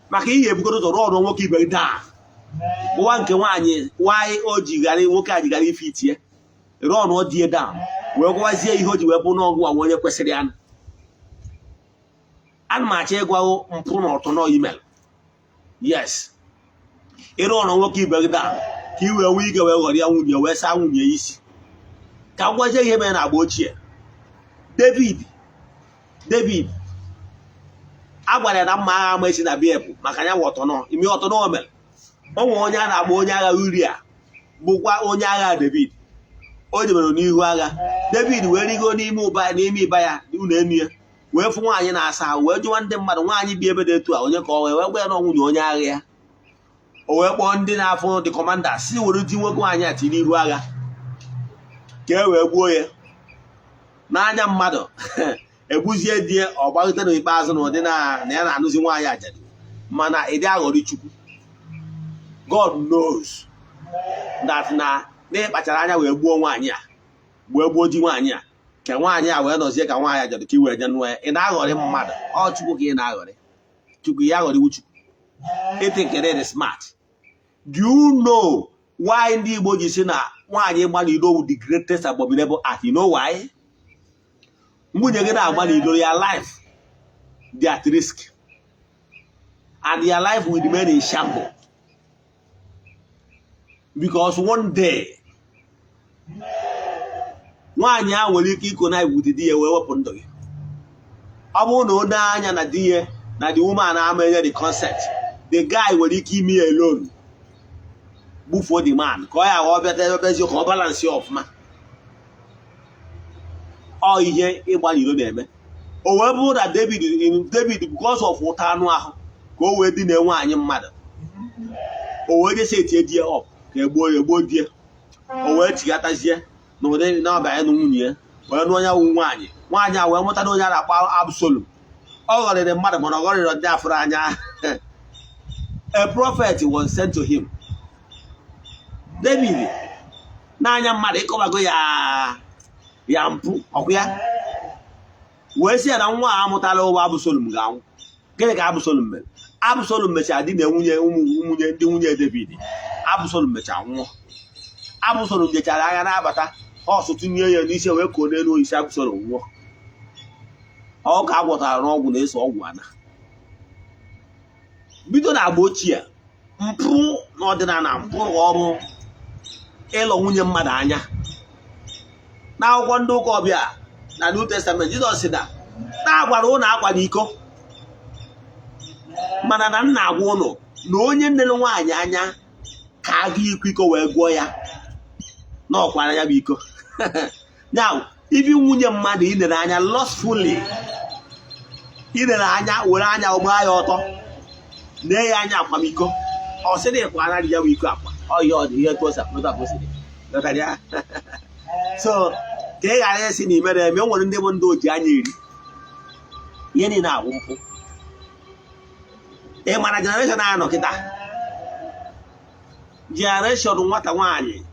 maka ihe ebugodo tọrọ ọrụ nwoke ibe daa ụwa nke nwaanyị nwaanyị o jigara nwoke a jigara ife itie rụọ ọ dị down wee gwazie ihe o ji wee bụ n'ọgwụ a onye kwesịrị ya. Ana m achọ ịgwa mpụ na ọtọ nọ email. Yes, ịrụ ọrụ nwoke ibe gị daa ka i wee nwee ike wee ghọrọ ya nwunye wee saa nwunye isi. Ka m gwazie ihe mere na agba ochie. David a gwara ya na mma agha ama esi na biepụ maka ya ọtọ nọ ime ọtọ nọ mere. O nwere onye a na-agba onye agha Uria bụkwa onye agha David. O jebere n'ihu agha. David wee rigo n'ime ịba ya ụlọ enu ya wee fụ nwaanyị na-asa ahụ wee jụwa ndị mmadụ nwaanyị bi ebe dị etu a onye ka ọ wee gwa ya na nwunye onye agha ya. O wee kpọọ ndị na-afụ the commander si were di nwoke nwaanyị a tiri n'ihu agha. ka e wee gbuo ya n'anya mmadụ egbuzie di ya ọ gbaghute n'ikpeazụ na ụdị na ya na-anụzi nwaanyị ajadu mana ịdị aghọrị Chukwu. God knows that na n'ịkpachara anya wee gbuo nwaanyị a wee gbuo di nwaanyị a ka nwaanyị a wee nọzie ka nwaanyị ajadu ka i wee je nụọ ya. Ị na-aghọrị mmadụ, ọ Chukwu ka ị na-aghọrị. Chukwu ya aghọrịwu Chukwu. Ịtịnkere dị smart. Do you know why ndị Igbo ji si na nwaanyị gba n'ilo wu the greatest abominable act? You know why? Nwunye gị na-agba n'ilo, your life they at risk and your life will remain in shambles because one day nwaanyị a nwere ike iko na ibute di ya wee wepụ ndụ gị. Ọ bụrụ na o dee anya na di ya na the woman ama enye the consent, the guy nwere ike ime ya alone bufuo the man ka ọ ya ghọọ bịata ebezi ka ọ balance ya ọfụma. Ọ ihe ịgba n'ilo na-eme. O wee bụrụ na David because of ụta anụ ahụ ka o wee dị na nwaanyị mmadụ, o wee jesi etie di ya ọp ka egbuo di ya, o wee chigatazie na ụdị na ọbịa na nwunye ya wee nụ onye wu nwaanyị a wee mụta na onye a na-akpọ Absalom. Ọ ghọrịrị mmadụ mana ọ ghọrịrị ndị afụrụ anya. A prophet was sent to him. David n'anya mmadụ ịkọbago ya mpụ ọkụ ya wee sị ya na nwa a amụtala ụwa Absalom ga-anwụ. Gịnị ka Absalom mere? Absalom mechaa di na ndị nwunye David. Absalom mechaa nwụọ. Absalom jechara agha na-abata ọsụ tinye ya n'isi wee koo n'elu osisi. Absalom nwụọ. Ọ ka agwọtara n'ọgwụ na-eso ọgwụ ana. Bido na agba ochie mpụ n'ọdịnala mpụ ọrụ ịlọ nwunye mmadụ anya. N'akwụkwọ ndị ụka ọbịa na New Testament Jizọs sị na agwara ụnụ akwa n'iko mana na nna agwa ụnụ na onye nlere nwaanyị anya ka aga iko wee gụọ ya na ọkwara ya bụ iko. Now ibi nwunye mmadụ inere anya lustfully, inere anya were anya ọgba ya ọtọ na ya anya akwamiko, ọ sị na ịkwara ya bụ iko akwa ọya ọ dị ihe tosa kwesịrị. So ka ị ghara esi na imere eme, o nwere ndị bụ ndị oji anya iri ihe niile agwụ mpụ. Ị mara generation a nọ kịta, generation nwata nwaanyị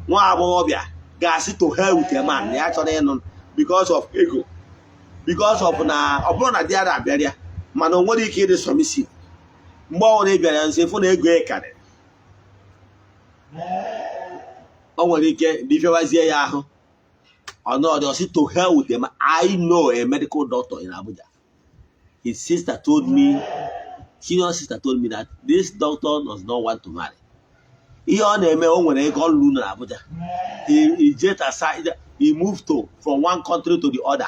nwa agbọghọbịa ga-asị to hell with a man ya chọrọ ịnụ because of ego, because of na ọ bụrụ na di ya na-abịarịa mana o nwere ike ịdị submissive. Mgbe ọ bụla ị bịara nso efu na ego karịrị, o nwere ike bifewazie ya ahụ ọnọdụ si to hell with a man. I know a medical doctor in Abuja. His sister told me, senior sister told me that this doctor does not want to marry. Ihe ọ na-eme o nwere ego ọlụlụ na Abuja. He jet aside, he moved from one country to the other.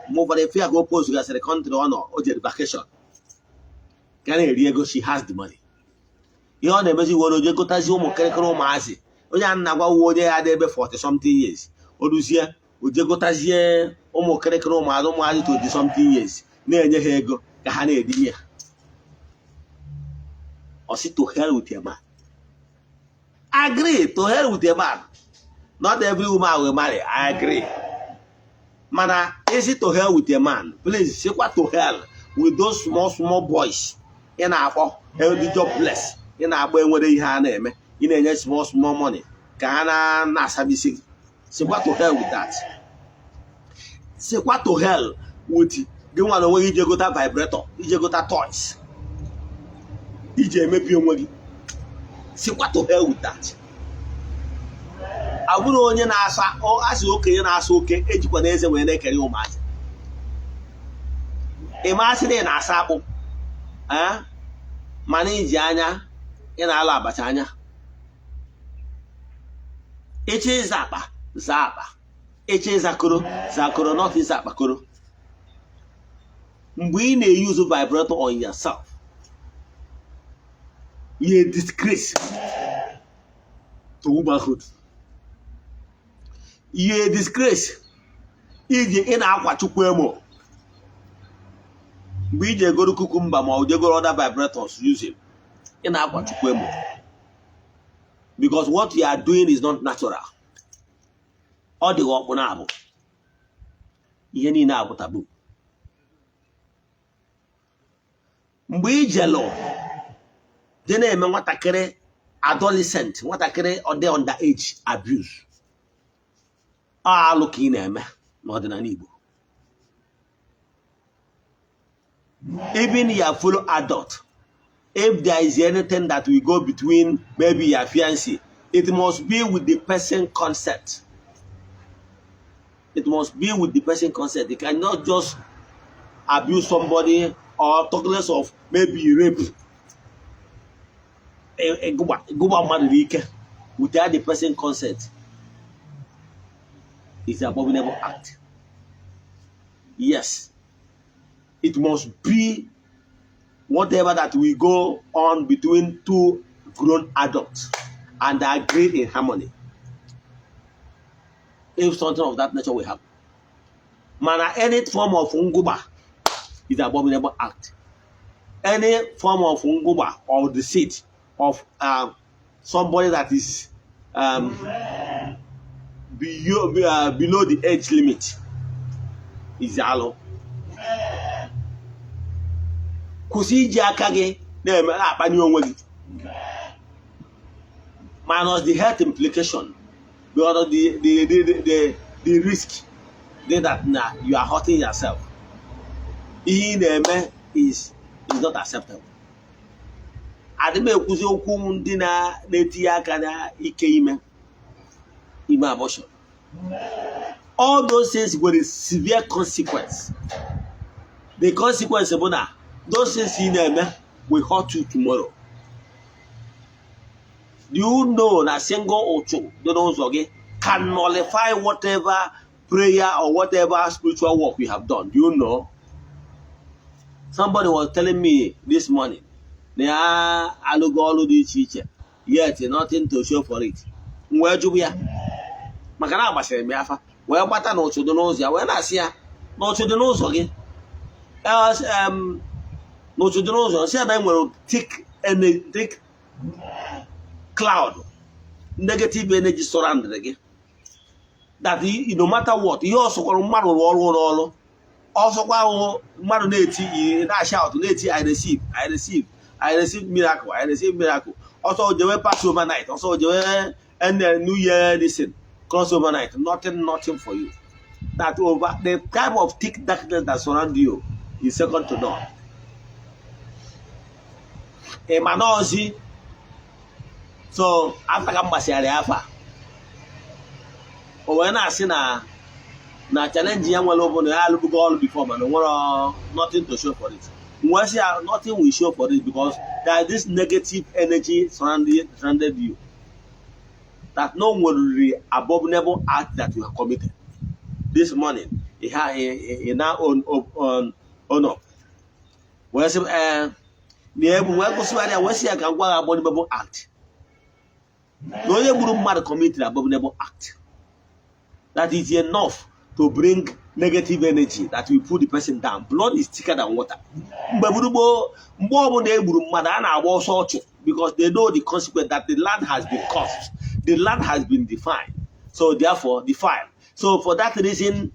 Move for the fear go post to the country on or vacation. Can eri ego, she has the money. Ihe ọ na-emezi were oje gotazi ụmụ kịrịkịrị ụmụazị. Onye a na-agwa uwe onye ya dị ebe 40 something years. Oduzie oje gotazie ụmụ kịrịkịrị ụmụazị 20 something years na-enye ha ego ka ha na-edinye ya. Or sit to hell with your man. Agree, to hell with your man. Not every woman will marry. I agree. Mana, is it to hell with your man? Please, say what to hell with those small boys in our jobless. In our boy, whether you have name, in a small money. Kana Nasabisi. Say what to hell with that? Say what to hell with the one away you go to vibrator, you go to toys. DJ maybe only. See what to hell with that? I would only ask or ask okay and ask okay, education when they carry on my. Imagine in Asapo, Mani Jana in Alabatanya. It is Zapa. It is Zakuro, not is Zapakuro. We may use a vibrator on yourself. You're a disgrace to womanhood. You're a disgrace. If you're in Aqua Chukwemo, we just go to Kukumba or they go other vibrators, use it in Aqua Chukwemo. Because what you are doing is not natural. ọ dị ọkpụ na-abụ ihe niile abụ tabu. Mgbe ijelu dị na-eme nwatakịrị adolescent, nwatakịrị ọ dị underage abuse, alụ ka ị na-eme n'ọdịnala Igbo. Even your fellow adult, if there is anything that will go between maybe your fiancé, it must be with the person consent. It must be with the person consent. You cannot just abuse somebody or talk less of maybe rape. Without the person consent. It's an abominable act. Yes. It must be whatever that will go on between two grown adults and agree in harmony. If something of that nature will happen. Man, any form of nguba is an abominable act. Any form of nguba or deceit of somebody that is below the age limit is alo. Kusi iji aka gị na-eme akpani onwe gị, minus the health implication, because the risk that now you are hurting yourself. Ihe na-eme is not acceptable. Adịm ekwuzi okwu ndị na-etinye aka na ike ime abortion. All those things were a severe consequence. The consequence is that those things in them will hurt you tomorrow. Do you know that single ocho can nullify whatever prayer or whatever spiritual work we have done? Do you know? Somebody was telling me this morning, they are alugolo di chiche, yet nothing to show for it. Where do we are? Makana bashe miafa. Where bata no to the nose ya? When I see ya, no to the nose again. Else no to the nose. See that will thick cloud, negative energy surrounded again. That no matter what, you also got matter all. Also, while matter that shout, I receive miracle. Also, the way pass overnight. Also, the way and the New Year listen cross overnight. Nothing for you. That over the type of thick darkness that surround you is second to none. A manozi. So after Kambasiari Alpha, or when I see na challenge young well over the all before, man, nothing to show for it. Once nothing will show for it because there is this negative energy surrounded you. That no one will abominable act that you have committed. This morning, he now on up. Whereas the abominable act. No one committed abominable act. That is enough to bring negative energy that will put the person down. Blood is thicker than water. Because they know the consequence that the land has been cursed. The land has been defined. So therefore, defiled. So for that reason,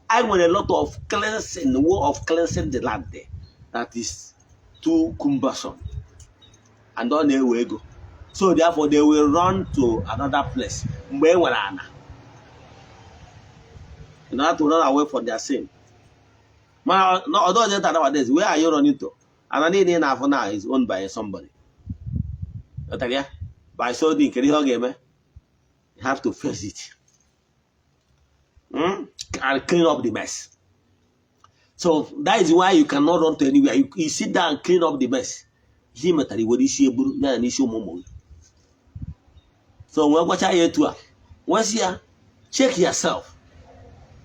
I want a lot of cleansing, the way of cleansing the land there. That is too cumbersome. And then they will go. So therefore, they will run to another place. In order to run away from their sin. Nowadays, where are you running to? And I need now is owned by somebody. By so the you have to face it. And clean up the mess. So that is why you cannot run to anywhere. You sit down and clean up the mess. So once you check yourself.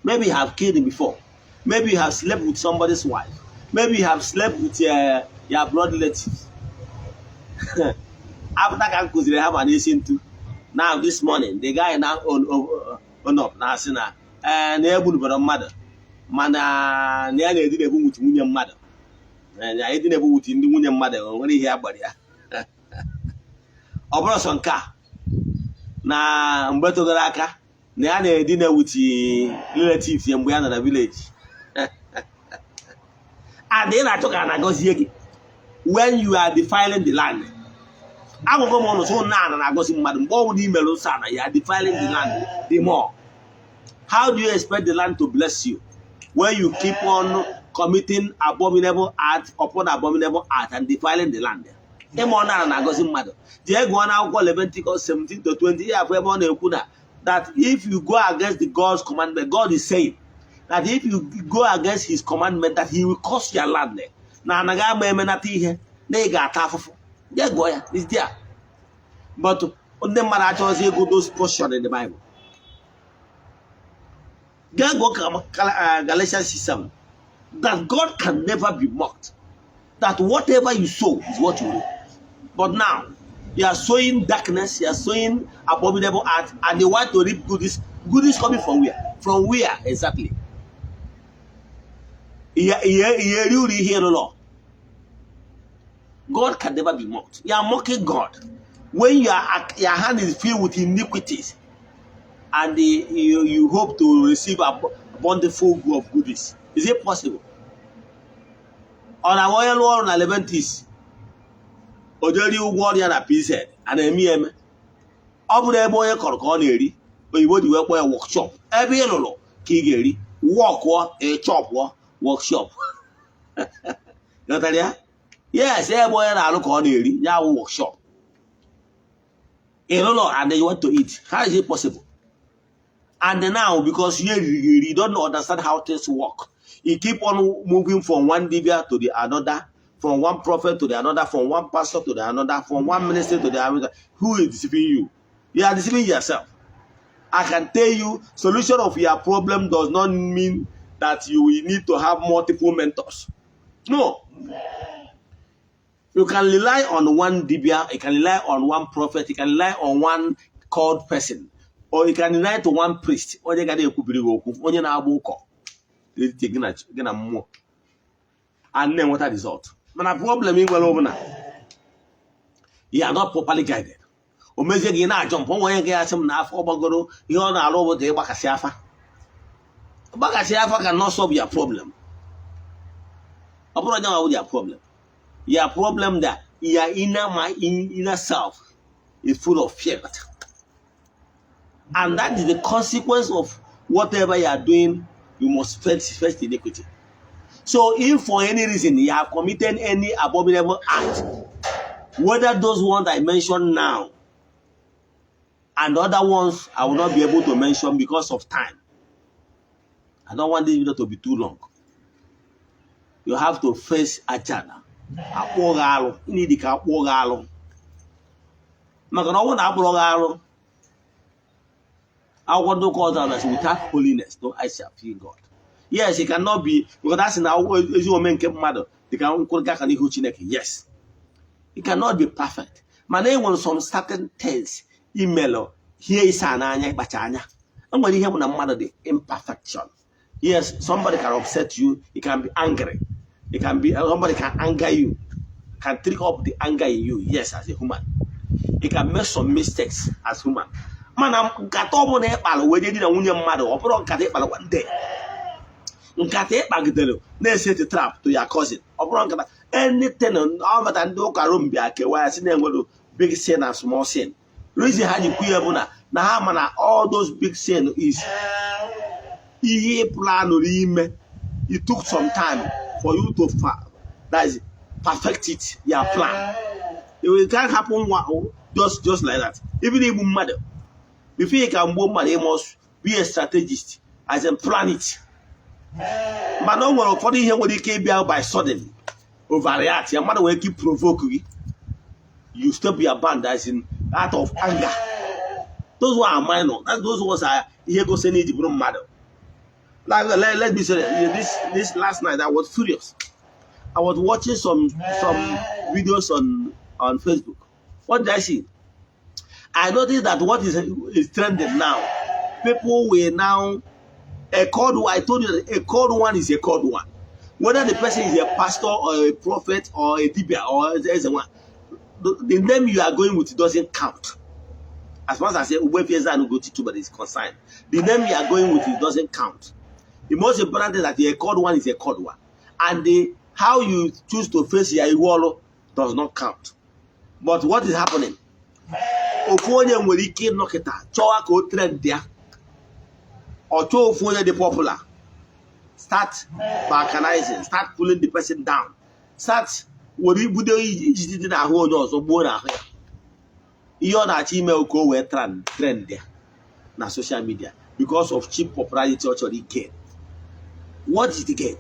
Maybe you have killed him before. Maybe you have slept with somebody's wife. Maybe you have slept with your blood relatives. After that, they have an issue too. Now this morning, the guy now on up. Now saying and they able to mother. Mana they didn't able with William mother. And I didn't able with the William mother. When he hear body. Operation car. Na mbeto garaka. na dinner with relatives in the village. And then I took an agosi when you are defiling the land. I will go on so now and I go see Madam Bowdy Melosana, you are defiling the land the more. How do you expect the land to bless you when you keep on committing abominable acts upon abominable acts and defiling the land? The Leviticus 17 to 20 that if you go against the God's commandment, God is saying that if you go against his commandment, that he will curse your land. Now, is there. But on the matter go those portions in the Bible. Galatians 6:7. That God can never be mocked. That whatever you sow is what you reap. But now, you are sowing darkness, you are sowing abominable acts, and you want to reap goodies. Goodies coming from where? From where exactly? You hear the law. God can never be mocked. You are mocking God when your hand is filled with iniquities, and you hope to receive a wonderful of goodies. Is it possible? On a royal war on Leventis, Odinana Igbo PZ and a Obu boy corconeri, but you would work by a workshop. Every lolo, kigeri, walk, a chop, workshop. Natalia? Yes, every boy and I look on ya workshop. A lolo, and then you want to eat. How is it possible? And now, because you don't understand how things work, you keep on moving from one dibia to the another, from one prophet to the another, from one pastor to the another, from one minister to the other. Who is deceiving you? You are deceiving yourself. I can tell you, solution of your problem does not mean that you will need to have multiple mentors. No. You can rely on one dibia, you can rely on one prophet, you can rely on one called person, or you can rely to one priest. Or you can and then what a result? But a problem in well, you are not properly guided. O meje gi na jump on when you get some na afọ gbagoro ihe ọ na-arụ bụ dị gbakasị afa. Gbakasị afa cannot solve your problem. Ọ bụrụ na ọ your problem. Your problem that your inner self is full of fear. And that is the consequence of whatever you are doing, you must face iniquity. So if for any reason you have committed any abominable act, whether those ones I mentioned now and other ones I will not be able to mention because of time. I don't want this video to be too long. You have to face Ajana. You need to apogalo. Magano I want to call that without holiness, no I shall fear God. Yes, it cannot be because that's now as you men kept mother. They can yes. It cannot be perfect. My name was some certain things. Email here is an anya bachanya. And when you have a mother the imperfection. Yes, somebody can upset you, it can be angry. It can be somebody can anger you, can trick up the anger in you, yes, as a human. It can make some mistakes as human. Man, I'm got over there, but we didn't win your mother, or put on Kate one day. Nkate bagidelo, they set a trap to your cousin. Or anything other than do Karumbia, where I see them go big sin and small sin. Reason how you queer now, all those big sin is he plan or it took some time for you to that is perfect it, your plan. It can't happen just like that. Even if mother, before you can move money, must be a strategist as a plan it. But no one according here when you came out by sudden overreact, your mother will keep provoking you still be abandoned out of anger. Those were minor. Those ones are here go send the broom mother. Like let me say this last night I was furious. I was watching some videos on Facebook. What did I see? I noticed that what is trending now, people will now a code one. I told you that a code one is a code one. Whether the person is a pastor or a prophet or a dibia or as a one, the name you are going with doesn't count. As far as I say Ogbuefi EZE-ANA Ugochi tubelu is concerned, the name you are going with it doesn't count. The most important thing is that the called one is a called one. And how you choose to face your Iwolo does not count. But what is happening? Ofonye nwere ike nọkịta chọwa ka o trend ya. Or chọọ ofonye dị popular. Start balkanizing, start pulling the person down. Start were ibudo ijiji dị n'ahụ onye ọzọ gbuo n'ahụ ya. Ihe ọ na-achọ ime ka o wee trend ya na social media because of cheap popularity or gain. What is the gain?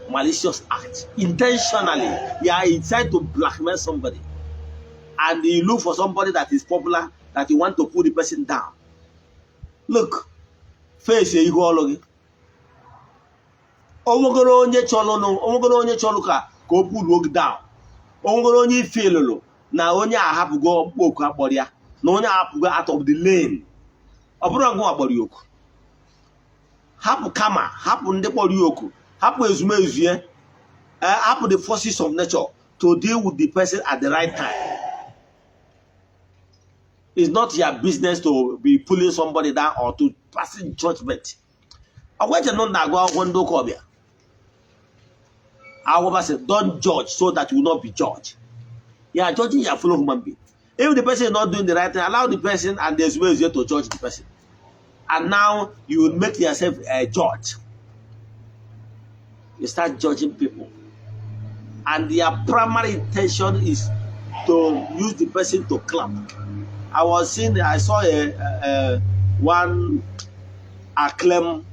Malicious act. Intentionally, you are inside to blackmail somebody. And you look for somebody that is popular, that you want to put the person down. Look, face you go along. Omogoro onye chọrọ ka o put work down. Omogoro onye feel na onye ahapụgo okwu akpọrọ ya, na onye ahapụgo out of the lane. Ọ bụrụ ngwa akpọrọ ya oku. Hapụ kama, hapụ ndị kpọrọ ya oku, hapụ ezumezu ya, hapụ the forces of nature to deal with the person at the right time. It's not your business to be pulling somebody down or to passing judgment. I want to know that go come here. I say, don't judge so that you will not be judged. You are judging your fellow human being. If the person is not doing the right thing, allow the person and there's ways here to judge the person. And now you will make yourself a judge. You start judging people. And their primary intention is to use the person to clap. I saw one acclaimed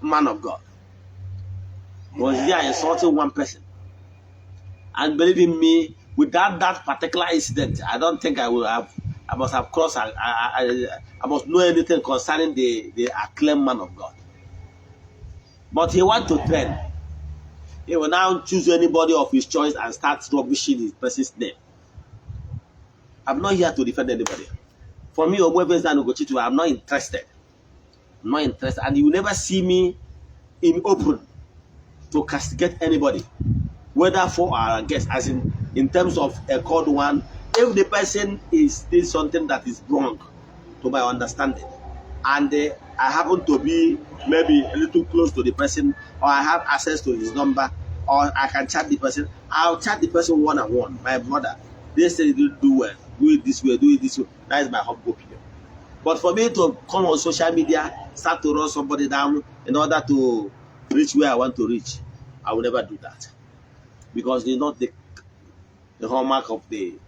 man of God was there insulting one person. And believe in me, without that particular incident, I don't think I must have crossed, I must know anything concerning the acclaimed man of God. But he wants to trend. He will now choose anybody of his choice and start rubbishing his person's name. I'm not here to defend anybody. For me, Ogbuefi EZE-ANA Ugochi, I'm not interested. I'm not interested. And you will never see me in open to castigate anybody, whether for or against, as in terms of a called one. If the person is doing something that is wrong to my understanding, and I happen to be maybe a little close to the person, or I have access to his number, or I can chat the person, I'll chat the person one-on-one. My brother, they say you do well, do it this way, do it this way. That is my humble opinion. But for me to come on social media, start to run somebody down in order to reach where I want to reach, I will never do that. Because it's not the hallmark of the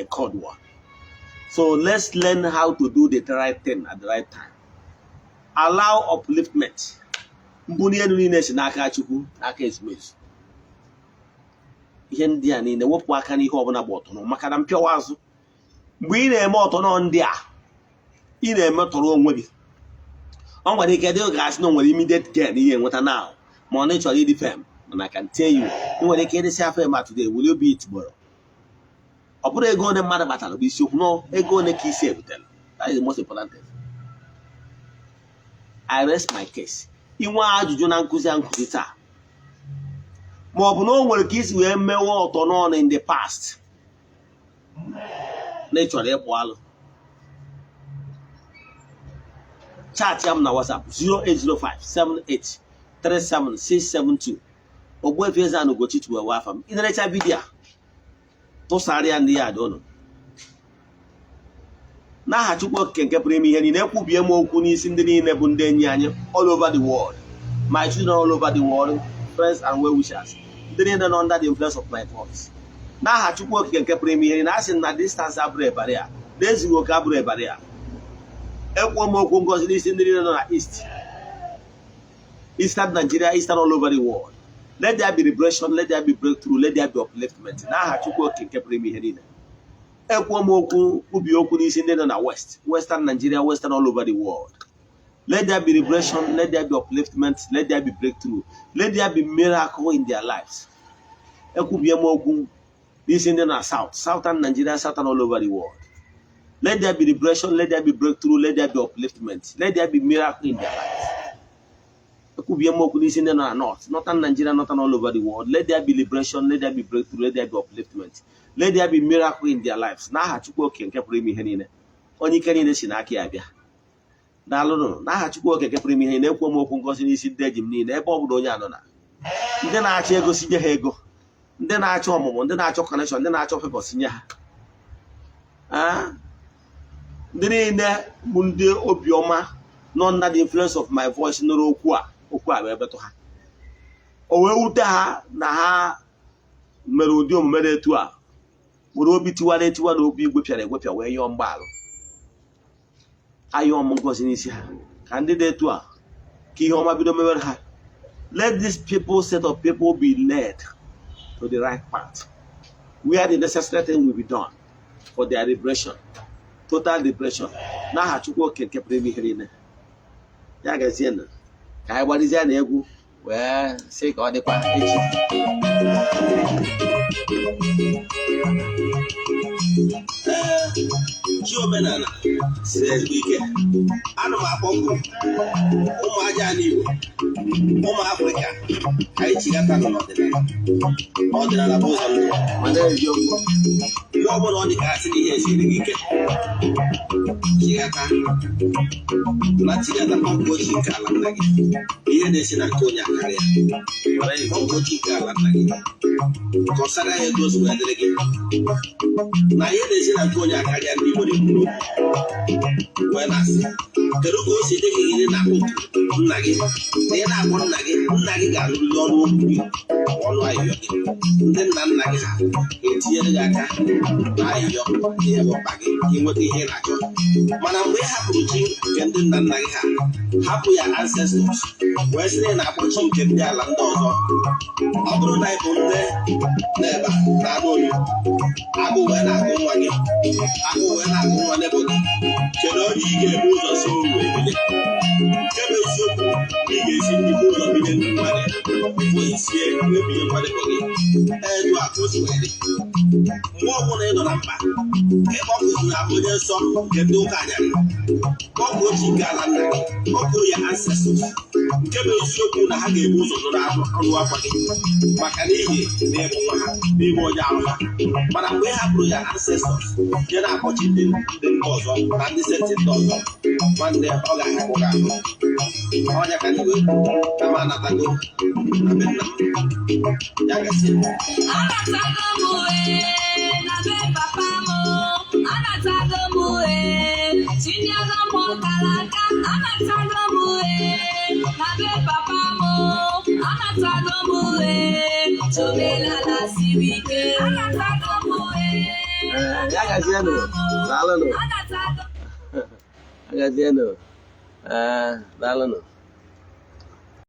called one. So let's learn how to do the right thing at the right time. Allow upliftment. Mbunye nune si n'aka Chukwu, n'aka ezumezu. Ihe ndị a niile wepụ aka n'ihe ọbụla gba ọtọ maka na mpịawa azụ. Mgbe ị na-eme ọtọ nọ ndị a, ị na-eme tọrọ onwe gị. Ọ nwere ike dị oge asị na nwere immediate gain ihe nweta now, ma ọ na ịchọrọ ịdị fem. And I can tell you, ị nwere ike ịdị si fem today, will you be it tomorrow? Ọ bụrụ ego one mmadụ batara bụ isiokwu, no, ego one ka isi ebutere. That is the most important thing. I rest my case. Inwe ajụjụ na nkụzi taa. Ma ọ bụ na o nwere ka isi wee mewe ọtọ n'ọnụ in the past. Na ịchọrọ ịkpụ alụ. Chat ya m na WhatsApp 08057837672. Ogbuefi EZE-ANA Ugochi tuwe afa m. Ị na-echa vidiyo a, tụsara ya ndị ya dị ụnụ. N'aha Chukwu Okike nke pụrụ ime ihe niile, ekwubie m okwu n'isi ndị niile bụ ndị enyi anyị all over the world. My children all over the world, friends and well-wishers. Ndị niile nọ under the influence of my voice. N'aha Chukwu Okike nke pụrụ ime ihe niile, asị na distance abụrụ ebara ya, n'ezighị oke abụrụ ebara ya. Ekwuo m okwu ngozi n'isi ndị niile nọ na East. Eastern Nigeria, Eastern all over the world. Let there be liberation, let there be breakthrough, let there be upliftment. N'aha Chukwu Okike nke pụrụ ime ihe niile. Ekwuo m okwu ubi okwu n'isi ndị nọ na West, Western Nigeria, Western all over the world. Let there be liberation, let there be upliftment, let there be breakthrough, let there be miracle in their lives. Ekwubie m okwu n'isi ndị nọ na South, Southern Nigeria, Southern all over the world. Let there be liberation, let there be breakthrough, let there be upliftment, let there be miracle in their lives. Ekwubie m okwu n'isi ndị nọ na North, Northern Nigeria, Northern all over the world. Let there be liberation, let there be breakthrough, let there be upliftment. Let there be miracle in their lives. N'aha Chukwu Okike nke pụrụ ime ihe niile. onye ike niile si n'aka ya bịa daalụnụ n'aha Chukwu Okike pụrụ ime ihe na-ekwu m okwu ngozi n'isi ndị eji m niile ebe ọ bụla onye anọ na ndị na-achọ ego sinye ha ego, ndị na-achọ ọmụmụ, ndị na-achọ kọnekshọn, ndị na-achọ fevọ sinye ha, ndị niile bụ ndị obiọma nọ under the influence of my voice nụrụ okwu a wee betụ ha, o wee wute ha na ha mere ụdị omume dị etu a, were obi tiwara etiwa na obi gwepịara egwepịa wee yọọ mgbaghara, ayọọ m ngozi n'isi ha ka ndị dị etu a ka ihe ọma bido mewere ha. Let these people, set of people, be led to the right path, where the necessary thing will be done for their liberation, total liberation. N'aha Chukwu Okike pụrụ ime ihe niile. Ya gazie na ka anyị gbalizie na egwu wee sị ka ọ dịkwa echi. Chi omenala siri ezigbo ike. Ana m akpọkụ ụmụ aja Igbo, ụmụ Afrịka, anyị chigata n'ọdịnala. Ọdịnala bụ ụzọ ndụ mana eziokwu. Mgbe ọbụla ọ dị ka asị na ihe esiri gị ike, chigata ọkụ ochie nke ala nna gị. Ihe na-esi na nke onye akarịa ọkụ ochie nke ala nna gị kọsara ya ego ozugbo dịrị gị na ihe na-esi na nke onye akarịa ndị Igbo na-ekwuru wee na-asị kedu ka o si dị gị gịnị na nna gị na ị na-akpọ nna gị ga-alụrịrị ọrụ okwu gị ọnụ ahịhịọ gị. Ndị nna nna gị ha ga-etinyere gị aka na ahịhịọ ihe bụ mkpa gị inweta ihe ị na-achọ, mana mgbe ị hapụrụ chi nke ndị nna nna gị ha hapụ ya ancestors wee sị na ị na-akpọ chi nke ndị ala ndị ọzọ, ọ bụrụ na ị bụ nne n'ebe na-anụ olu agụ wee na-agụ nwa gị, agụ wee na-agụ nwa n'ebo gị, kedu onye ị ga-ebu ụzọ si uru ebile? Nke bụ eziokwu na ị ga-esi nnukwu ụzọ bido ndị mmadụ bụ isie wee bido mmadụ gị edu akụ osi wee dị. Mgbe ọbụla ị nọ na mkpa ịkpọkụzụ na onye nsọ nke ndị ụka anyarị, kpọkụ ochi nke ala nna gị, kpọkụ ya ancestors. Nke bụ eziokwu na ha ga-ebu ụzọ nụrụ ọnụ akwa gị maka n'ihi na ịbụ nwa ha n'ime onye arụ ha, mana mgbe ị hapụrụ ya ancestors je na-akpọchi ndị ọzọ na ndị senti ndị ọzọ, nwanne ọ ga-ahapụ gị ahụ. Ọnya ka ndị wee na m anatago na be nna m ya gasị ya gazienụ. Daalụnụ.